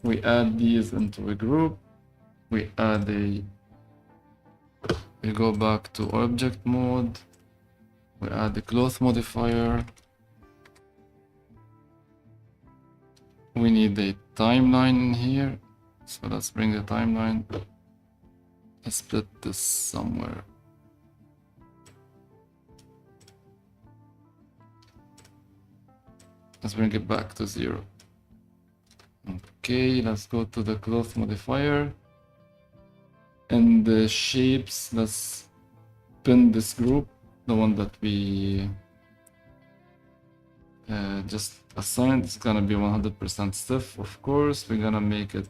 We add these into a group. We go back to object mode. We add the cloth modifier. We need a timeline in here. So let's bring the timeline. Let's split this somewhere. Let's bring it back to 0. Okay, let's go to the cloth modifier. And the shapes, let's pin this group, the one that we just assigned. It's gonna be 100% stiff, of course. We're gonna make it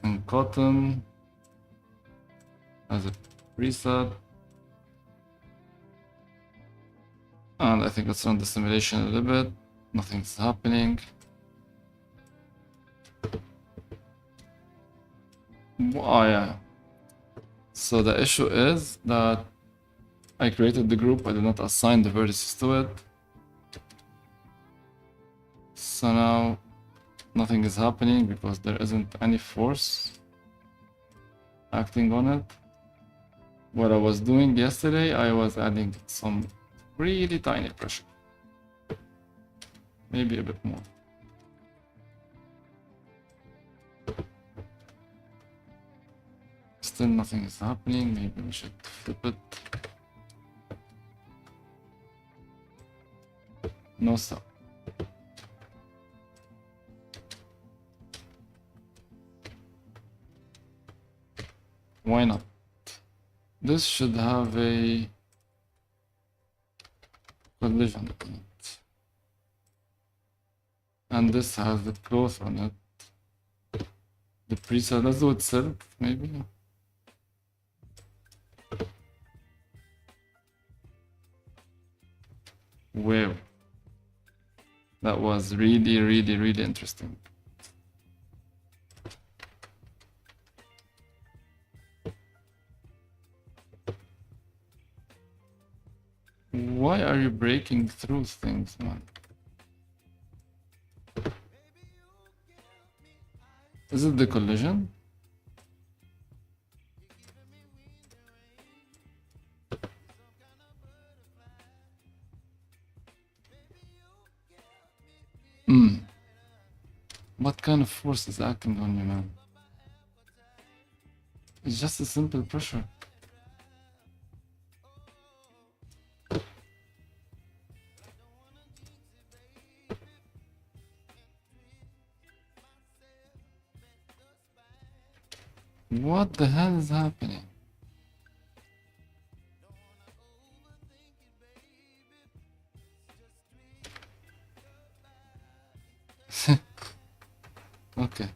in cotton as a preset. And I think let's run the simulation a little bit. Nothing's happening. Oh yeah. So the issue is that I created the group, I did not assign the vertices to it. So now nothing is happening because there isn't any force acting on it. What I was doing yesterday, I was adding some really tiny pressure. Maybe a bit more. Still nothing is happening. Maybe we should flip it. No stop. Why not? This should have a collision on it. And this has the cloth on it. The preset, let's do it silk, maybe. Wow. That was really, really, really interesting. Why are you breaking through things, man? Is it the collision? What kind of force is acting on you, man? It's just a simple pressure. What the hell is happening? Okay.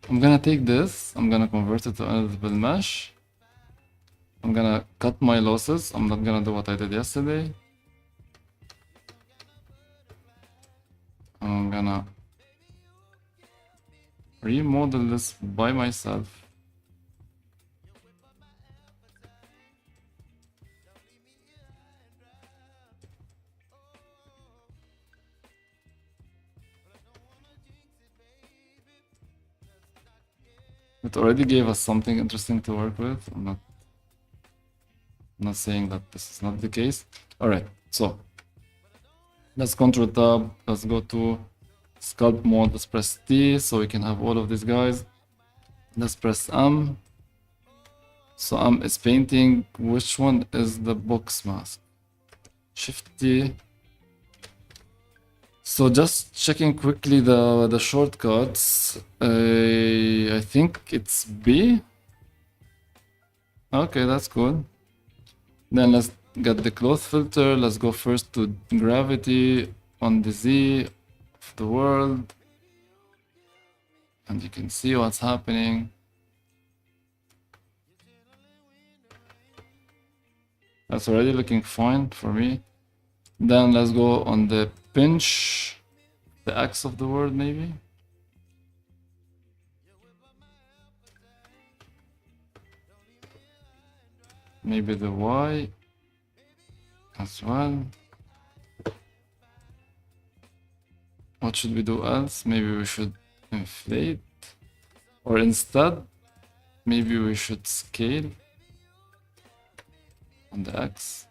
I'm gonna take this, I'm gonna convert it to editable mesh. I'm gonna cut my losses. I'm not gonna do what I did yesterday. I'm gonna remodel this by myself. It already gave us something interesting to work with. I'm not saying that this is not the case. All right, so let's Control Tab. Let's go to Sculpt Mode. Let's press T so we can have all of these guys. Let's press M. So M is painting. Which one is the box mask? Shift T. So just checking quickly the shortcuts. I think it's B. Okay, that's cool. Then let's get the cloth filter. Let's go first to gravity on the Z of the world. And you can see what's happening. That's already looking fine for me. Then let's go on the pinch, the X of the world maybe. Maybe the Y as well. What should we do else? Maybe we should inflate. Or instead, maybe we should scale on the X.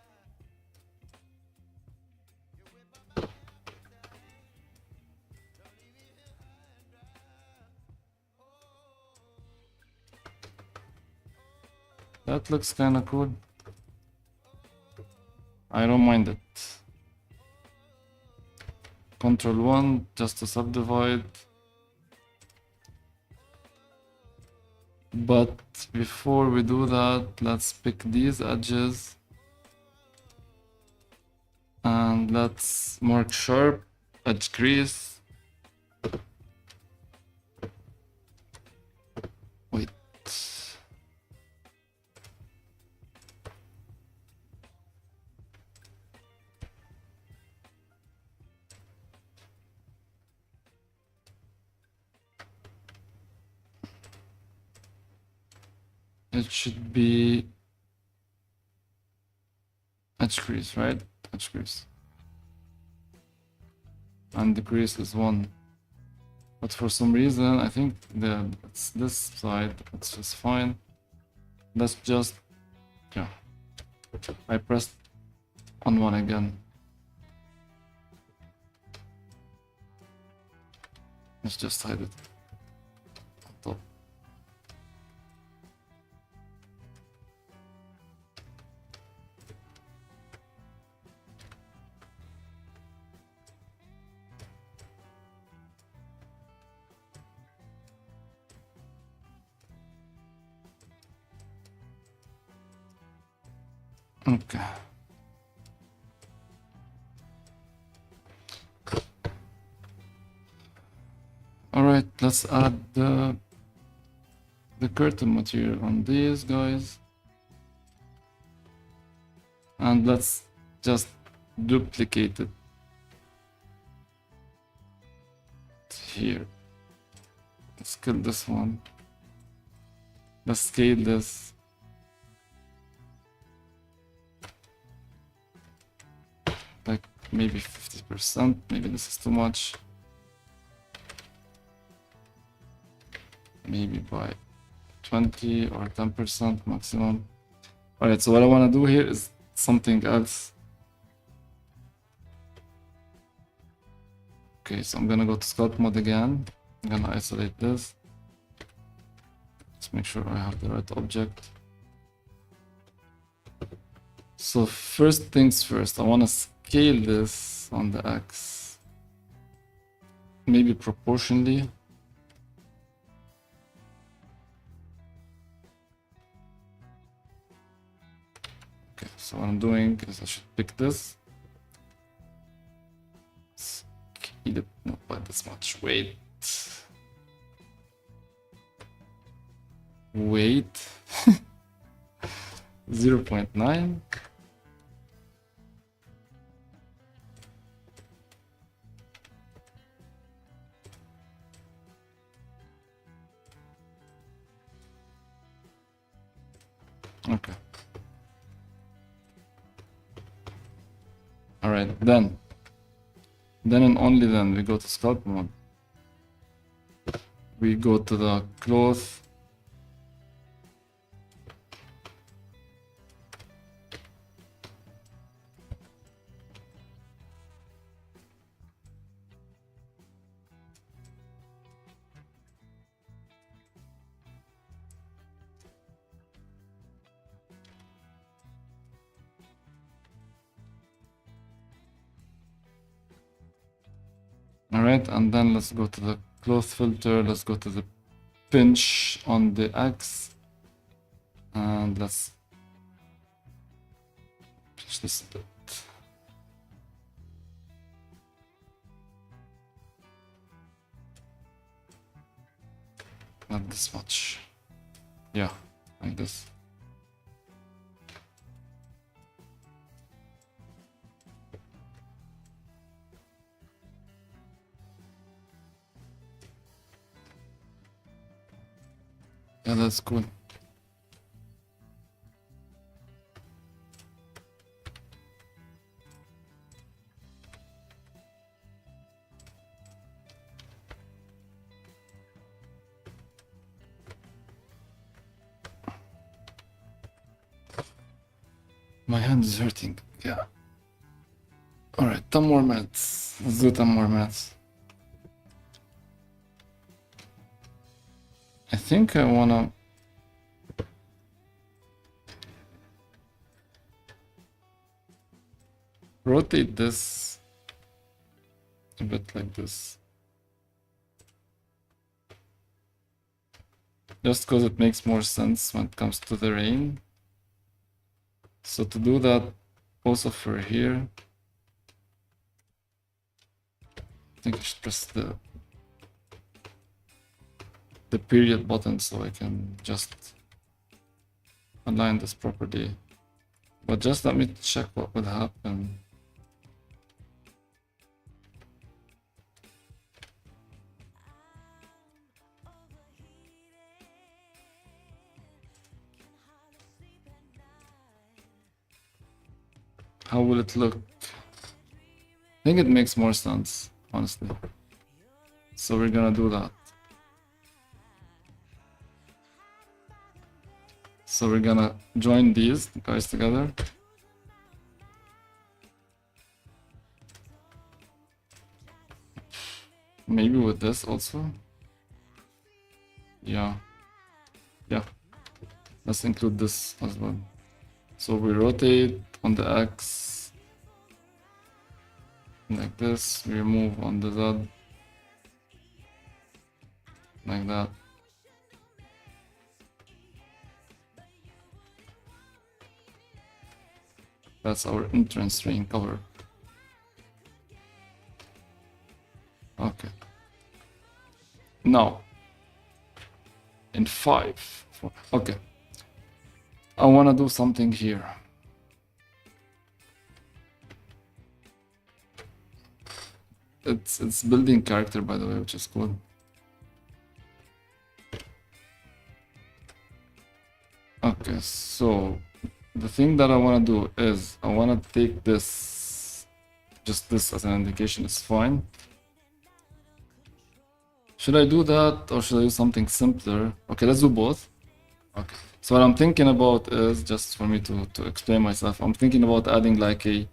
That looks kind of cool. I don't mind it. Control 1 just to subdivide. But before we do that, let's pick these edges. And let's mark sharp, edge crease. Wait. it should be edge crease, right? Edge crease. And the crease is 1. But for some reason, I think it's this side, it's just fine. Let's just, yeah. I pressed on 1 again. Let's just hide it on top. Okay. All right, let's add the curtain material on these guys. And let's just duplicate it here. Let's kill this one. Let's scale this. Like maybe 50%, maybe this is too much. Maybe by 20 or 10% maximum. Alright, so what I want to do here is something else. Okay, so I'm gonna go to sculpt mode again. I'm gonna isolate this. Let's make sure I have the right object. So first things first, I want to scale this on the X. Maybe proportionally. Okay, so what I'm doing is I should pick this. Scale it not by this much. Wait. Wait. 0.9. Okay. All right, then and only then we go to sculpt mode. We go to the cloth. All right, and then let's go to the cloth filter. Let's go to the pinch on the X, and let's pinch this a bit. Not this much. Yeah, like this. Yeah, that's cool. My hand is hurting. Yeah. All right, 10 more minutes. Let's do 10 more minutes. I think I wanna rotate this a bit like this. Just because it makes more sense when it comes to the rain. So to do that, also for here, I think I should press the period button so I can just align this properly. But just let me check what would happen. How will it look? I think it makes more sense, honestly. So we're gonna do that. So we're gonna join these guys together. Maybe with this also. Yeah. Yeah. Let's include this as well. So we rotate on the X like this. We move on the Z like that. That's our entrance train cover. Okay. Now, in 5, 4, okay. I wanna do something here. It's building character, by the way, which is cool. Okay, so the thing that I want to do is I want to take this, just this as an indication is fine. Should I do that or should I do something simpler? Okay, let's do both. Okay, so what I'm thinking about is, just for me to explain myself, I'm thinking about adding like a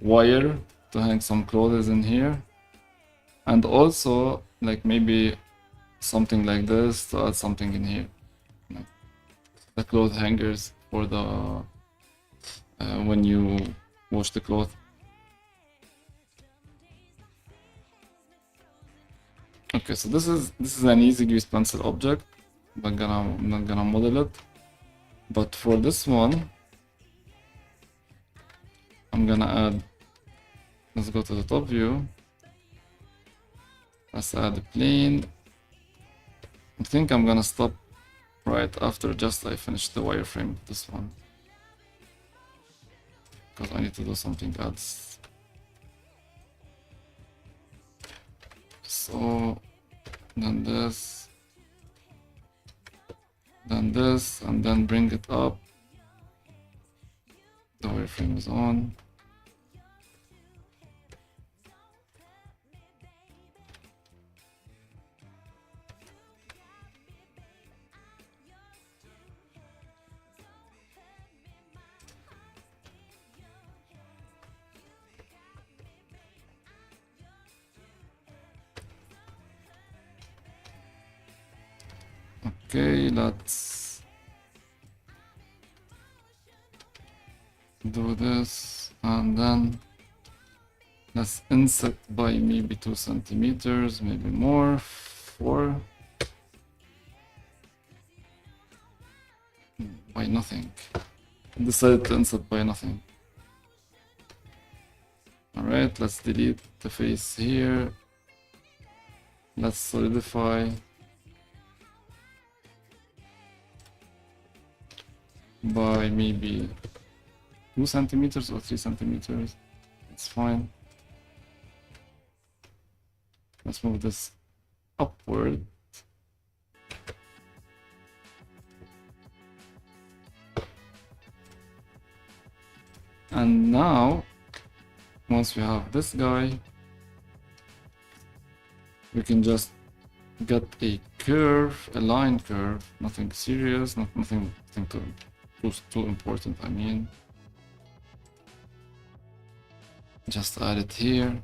wire to hang some clothes in here, and also like maybe something like this to add something in here, like the cloth hangers for the when you wash the cloth. Okay, so this is an easy grease pencil object. I'm not gonna model it, but for this one, I'm gonna add. Let's go to the top view. Let's add a plane. I think I'm gonna stop right after just I finish the wireframe of this one, because I need to do something else. So then this, and then bring it up. The wireframe is on. Okay, let's do this, and then let's inset by maybe 2 centimeters, maybe more, 4. By nothing. Decided to inset by nothing. Alright, let's delete the face here. Let's solidify by maybe 2 centimeters or 3 centimeters. It's fine. Let's move this upward. And now, once we have this guy, we can just get a curve, a line curve, nothing serious, nothing too important, I mean. Just add it here.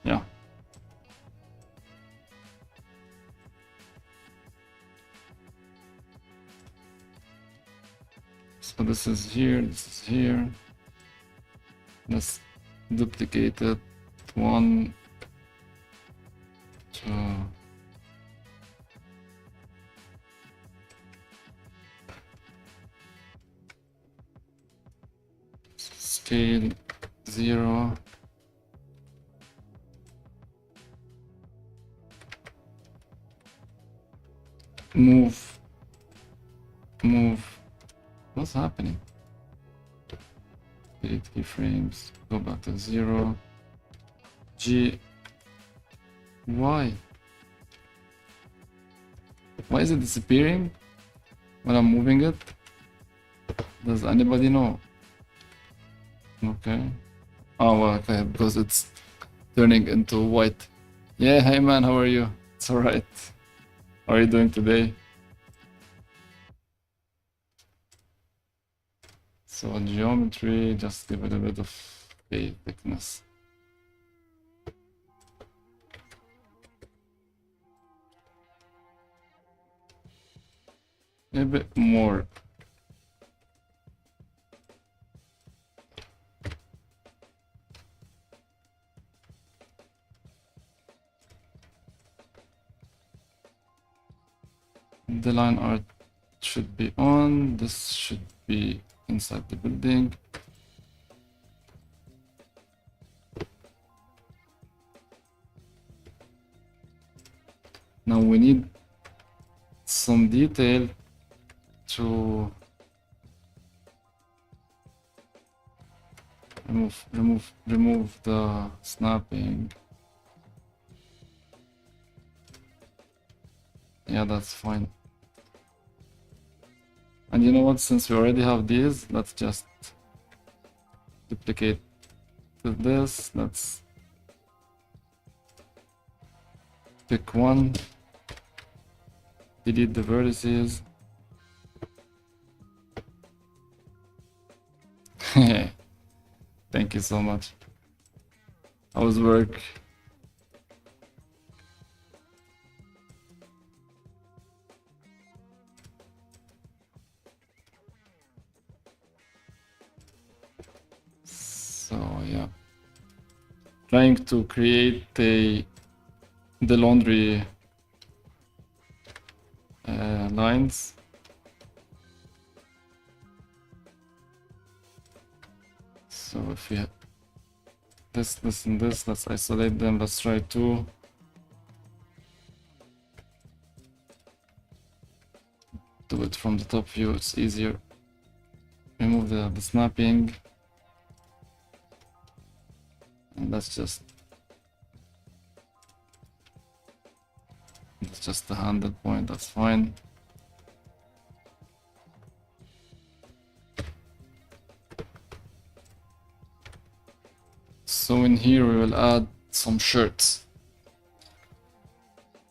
Yeah. So this is here, this is here. Let's duplicate it. 1, 2. Scale 0. Move. What's happening? Okay. delete keyframes, go back to 0. G. Why? Why is it disappearing when I'm moving it? Does anybody know? Okay. Oh, well, okay, because it's turning into white. Yeah, hey man, how are you? It's alright. How are you doing today? So geometry, just give it a bit of a thickness. A bit more. The line art should be on. This should be inside the building. Now we need some detail to remove the snapping. Yeah, that's fine. And you know what, since we already have these, let's just duplicate this. Let's pick one, delete the vertices. Thank you so much. How was work? So yeah, trying to create the laundry lines. So if we have this, and this, let's isolate them. Let's try to do it from the top view. It's easier. Remove the snapping. And that's just the handle point. That's fine. So in here we will add some shirts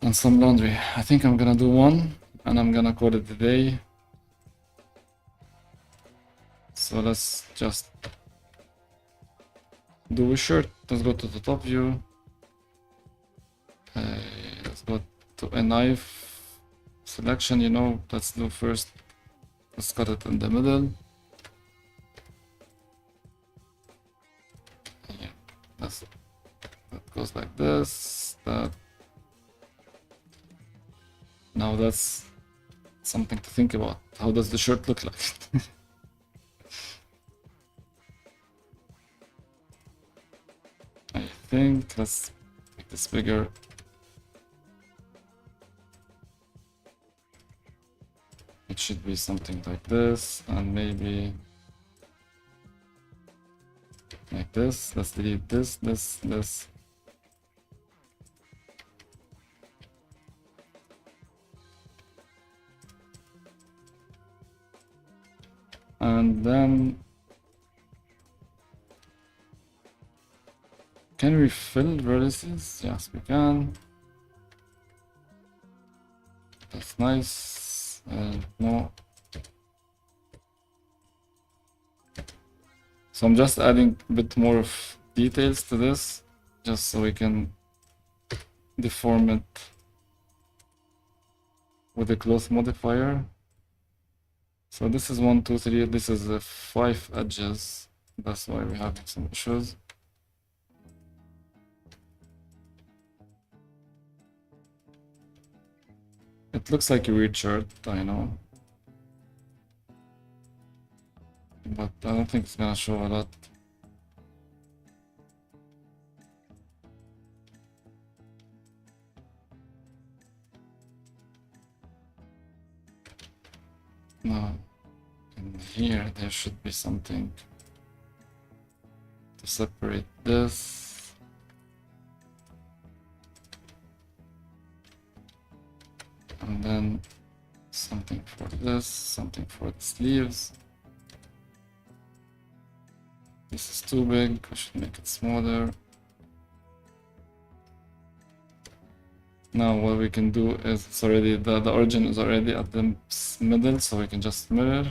and some laundry. I think I'm gonna do one and I'm gonna call it a day. So let's just do a shirt. Let's go to the top view. Let's go to a knife selection, you know. Let's do first, let's cut it in the middle. Yeah, that goes like this. That. Now that's something to think about. How does the shirt look like? I think let's make this bigger. It should be something like this, and maybe like this. Let's delete this, this. And then can we fill vertices? Yes, we can. That's nice. No. So I'm just adding a bit more of details to this, just so we can deform it with a cloth modifier. So this is 1, 2, 3. This is 5 edges. That's why we're having some issues. It looks like a weird shirt, I know. But I don't think it's gonna show a lot. No, in here there should be something. separate this. And then something for this, something for the sleeves. This is too big, I should make it smaller. Now what we can do is it's already the origin is already at the middle, so we can just mirror,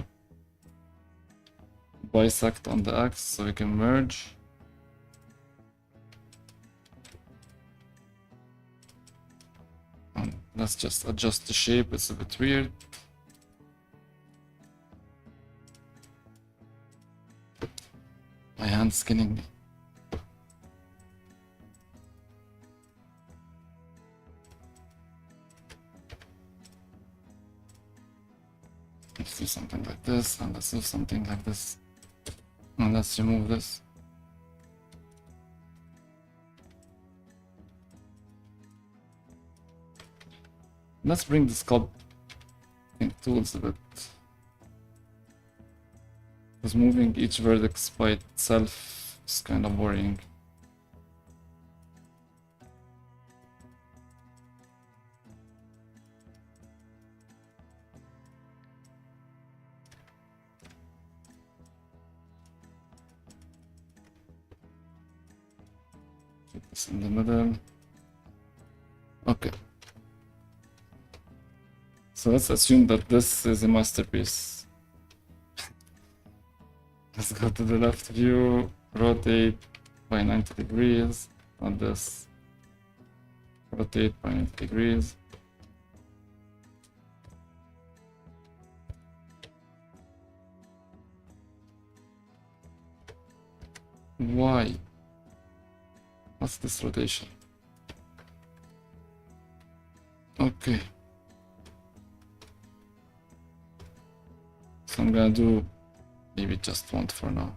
bisect on the X so we can merge. And let's just adjust the shape, it's a bit weird. My hand's killing me. Let's do something like this, and let's do something like this. And let's remove this. Let's bring the sculpting tools a bit. Because moving each vertex by itself is kind of boring. Put this in the middle. Okay. So let's assume that this is a masterpiece. Let's go to the left view, rotate by 90 degrees on this. Rotate by 90 degrees. Why? What's this rotation? Okay. So I'm gonna do maybe just one for now.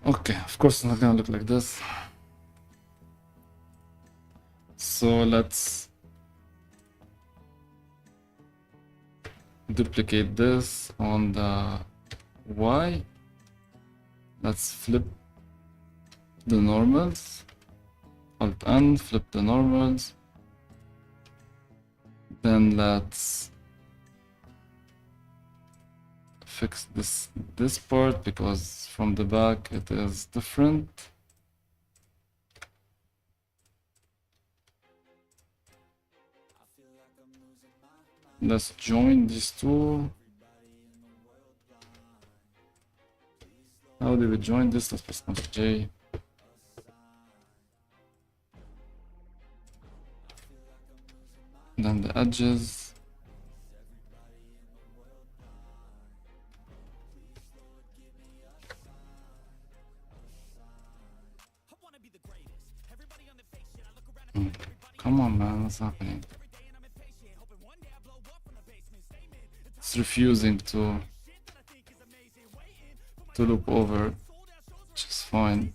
Okay, of course it's not gonna look like this. So let's duplicate this on the Y. Let's flip the normals. Alt N, flip the normals. Then let's fix this part because from the back it is different. Let's join these two. How do we join this? Let's press Ctrl J. Then the edges. Come on, man, what's happening? It's refusing to loop over, which is fine.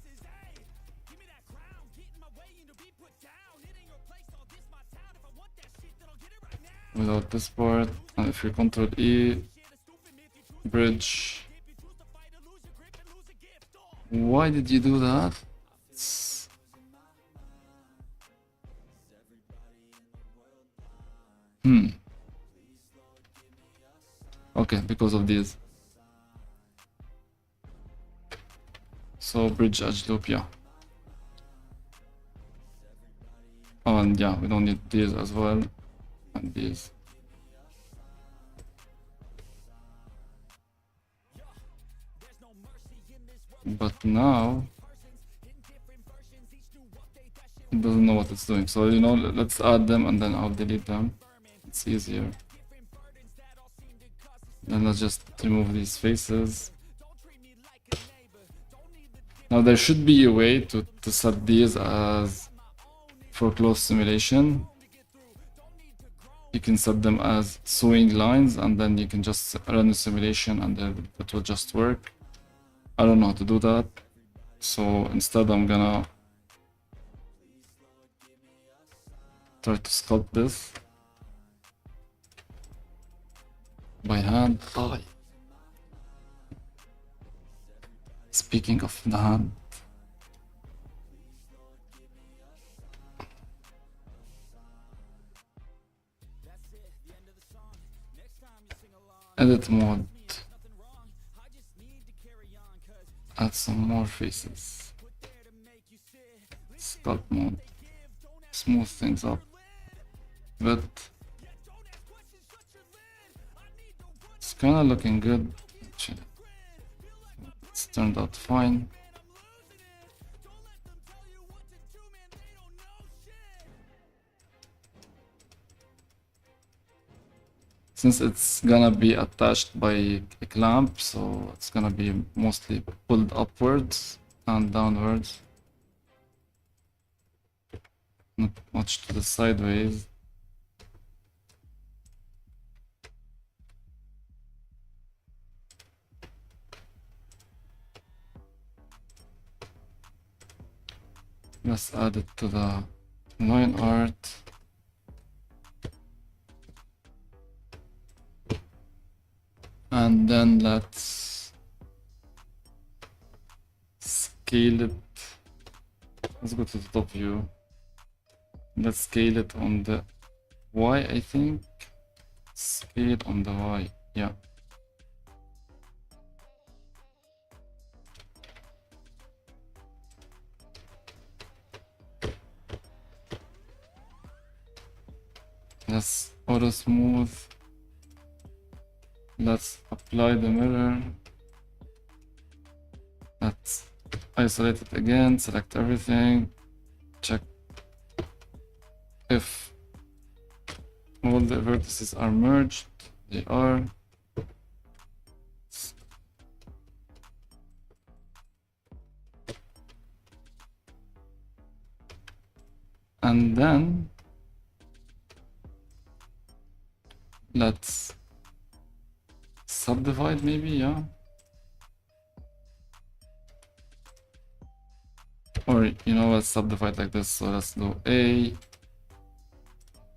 Without this part, and if we Ctrl E, bridge. Why did you do that? Okay, because of these. So bridge edge loop, yeah. Oh, and yeah, we don't need these as well, and these. But now it doesn't know what it's doing. So you know, let's add them and then I'll delete them. It's easier. Then let's just remove these faces. Now there should be a way to set these as for close simulation. You can set them as sewing lines and then you can just run a simulation and then it will just work. I don't know how to do that. So instead I'm gonna try to sculpt this by hand. Oh, speaking of the hand, edit mode, add some more faces, sculpt mode, smooth things up, but it's kinda looking good actually. It's turned out fine. Since it's gonna be attached by a clamp, so it's gonna be mostly pulled upwards and downwards, not much to the sideways. Let's add it to the line art. And then let's scale it. Let's go to the top view. Let's scale it on the Y, I think. Scale it on the Y, yeah. Let's auto smooth. Let's apply the mirror. Let's isolate it again, select everything, check if all the vertices are merged. They are. And then let's subdivide maybe, yeah. Or you know, let's subdivide like this. So let's do A,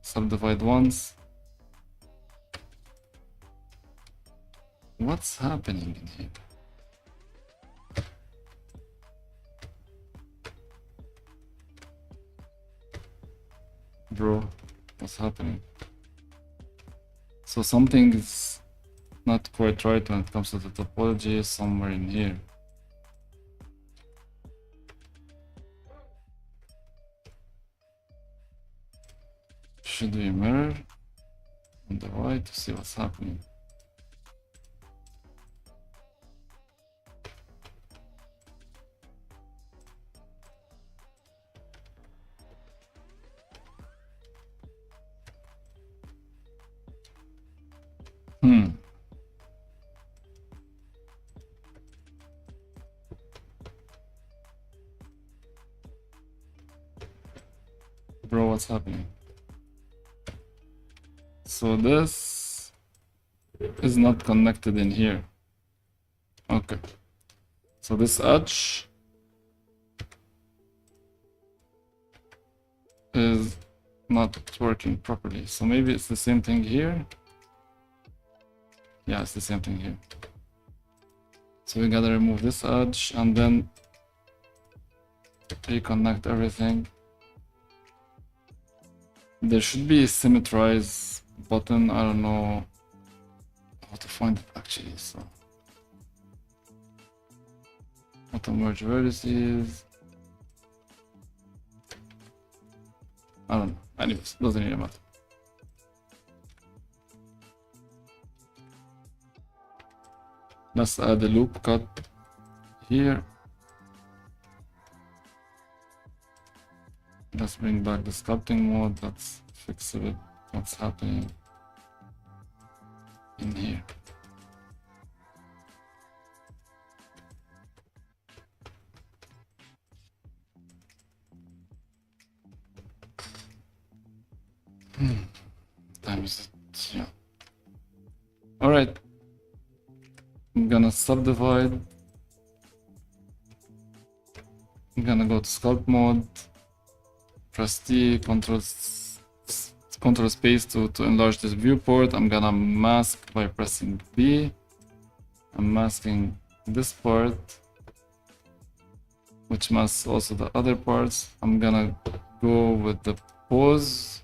subdivide once. What's happening in here? Bro, what's happening? So something is not quite right when it comes to the topology somewhere in here. Should we mirror on the Y to see what's happening? Bro, what's happening? So this is not connected in here. Okay. So this edge is not working properly. So maybe it's the same thing here. Yeah, it's the same thing here. So we gotta remove this edge and then reconnect everything. There should be a symmetrize button. I don't know how to find it actually. So auto merge vertices. I don't know. Anyways, doesn't really matter. Let's add a loop cut here. Let's bring back the sculpting mode. Let's fix it. What's happening in here? Times it, yeah. All right. I'm gonna subdivide. I'm gonna go to sculpt mode. Press T, Control Control space to enlarge this viewport. I'm gonna mask by pressing B. I'm masking this part, which masks also the other parts. I'm gonna go with the pose,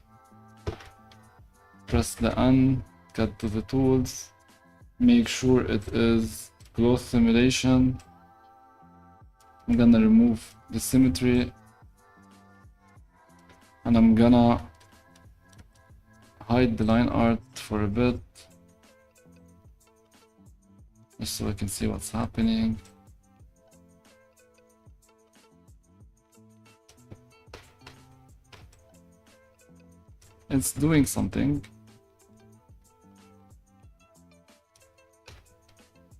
press the N, cut to the tools, make sure it is close simulation. I'm gonna remove the symmetry, and I'm gonna hide the line art for a bit, just so I can see what's happening. It's doing something.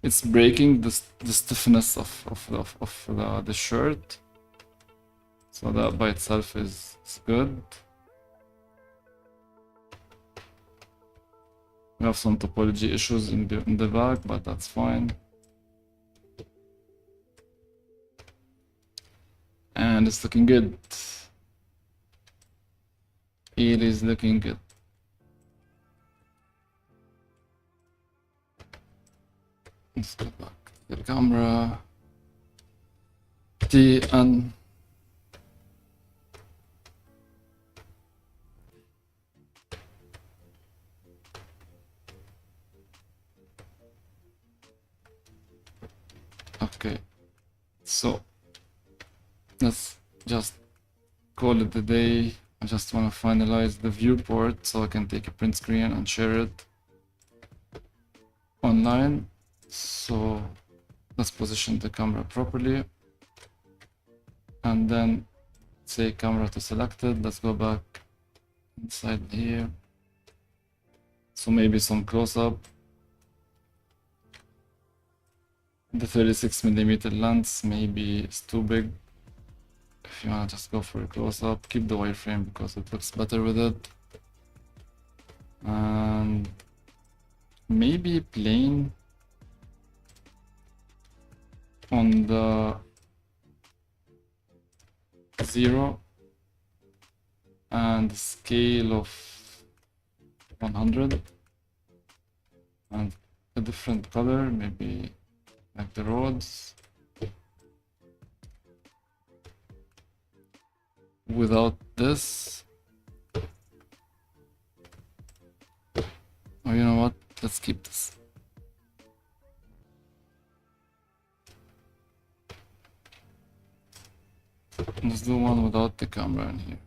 It's breaking the stiffness of the shirt, so that by itself is good. We have some topology issues in the back, but that's fine. And it's looking good. It is looking good. Let's go back to the camera. TN. Okay, so let's just call it a day. I just want to finalize the viewport so I can take a print screen and share it online. So let's position the camera properly, and then say camera to selected. Let's go back inside here. So maybe some close-up. The 36mm lens maybe is too big. If you wanna just go for a close-up, keep the wireframe because it looks better with it. And maybe plane on the 0 and scale of 100 and a different color, maybe like the roads, without this. Oh, you know what? Let's keep this. Let's do one without the camera in here.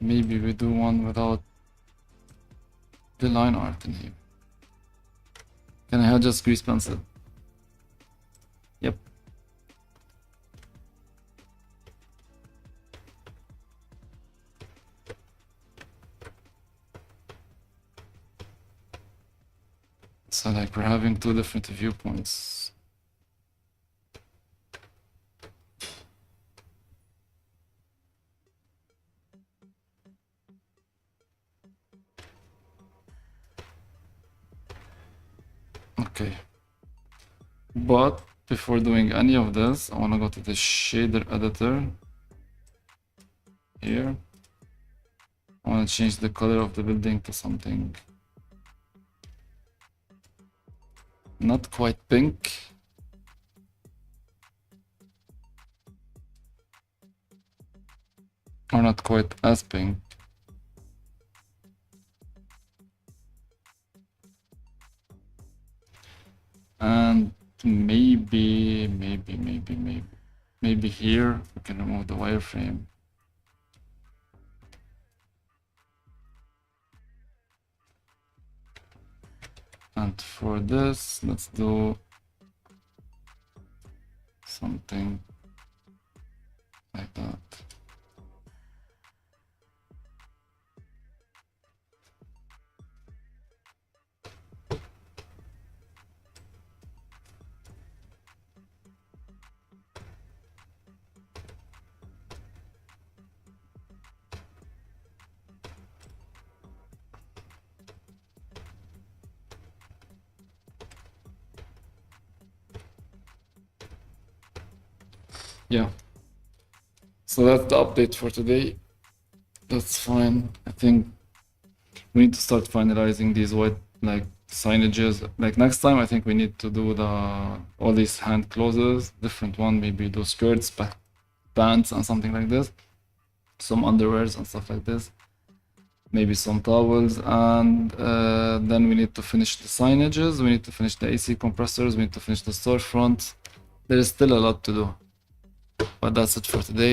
Maybe we do one without the line art in here. Can I have just grease pencil? Yep. So like we're having two different viewpoints. Okay. But before doing any of this, I want to go to the shader editor here. I want to change the color of the building to something not quite pink. Or not quite as pink. And maybe here we can remove the wireframe. And for this, let's do something like that. Yeah. So that's the update for today. That's fine. I think we need to start finalizing these white like signages. Like next time, I think we need to do all these hand closes, different one, maybe do skirts, pants, and something like this. Some underwears and stuff like this. Maybe some towels, and then we need to finish the signages. We need to finish the AC compressors. We need to finish the storefront. There is still a lot to do, but that's it for today.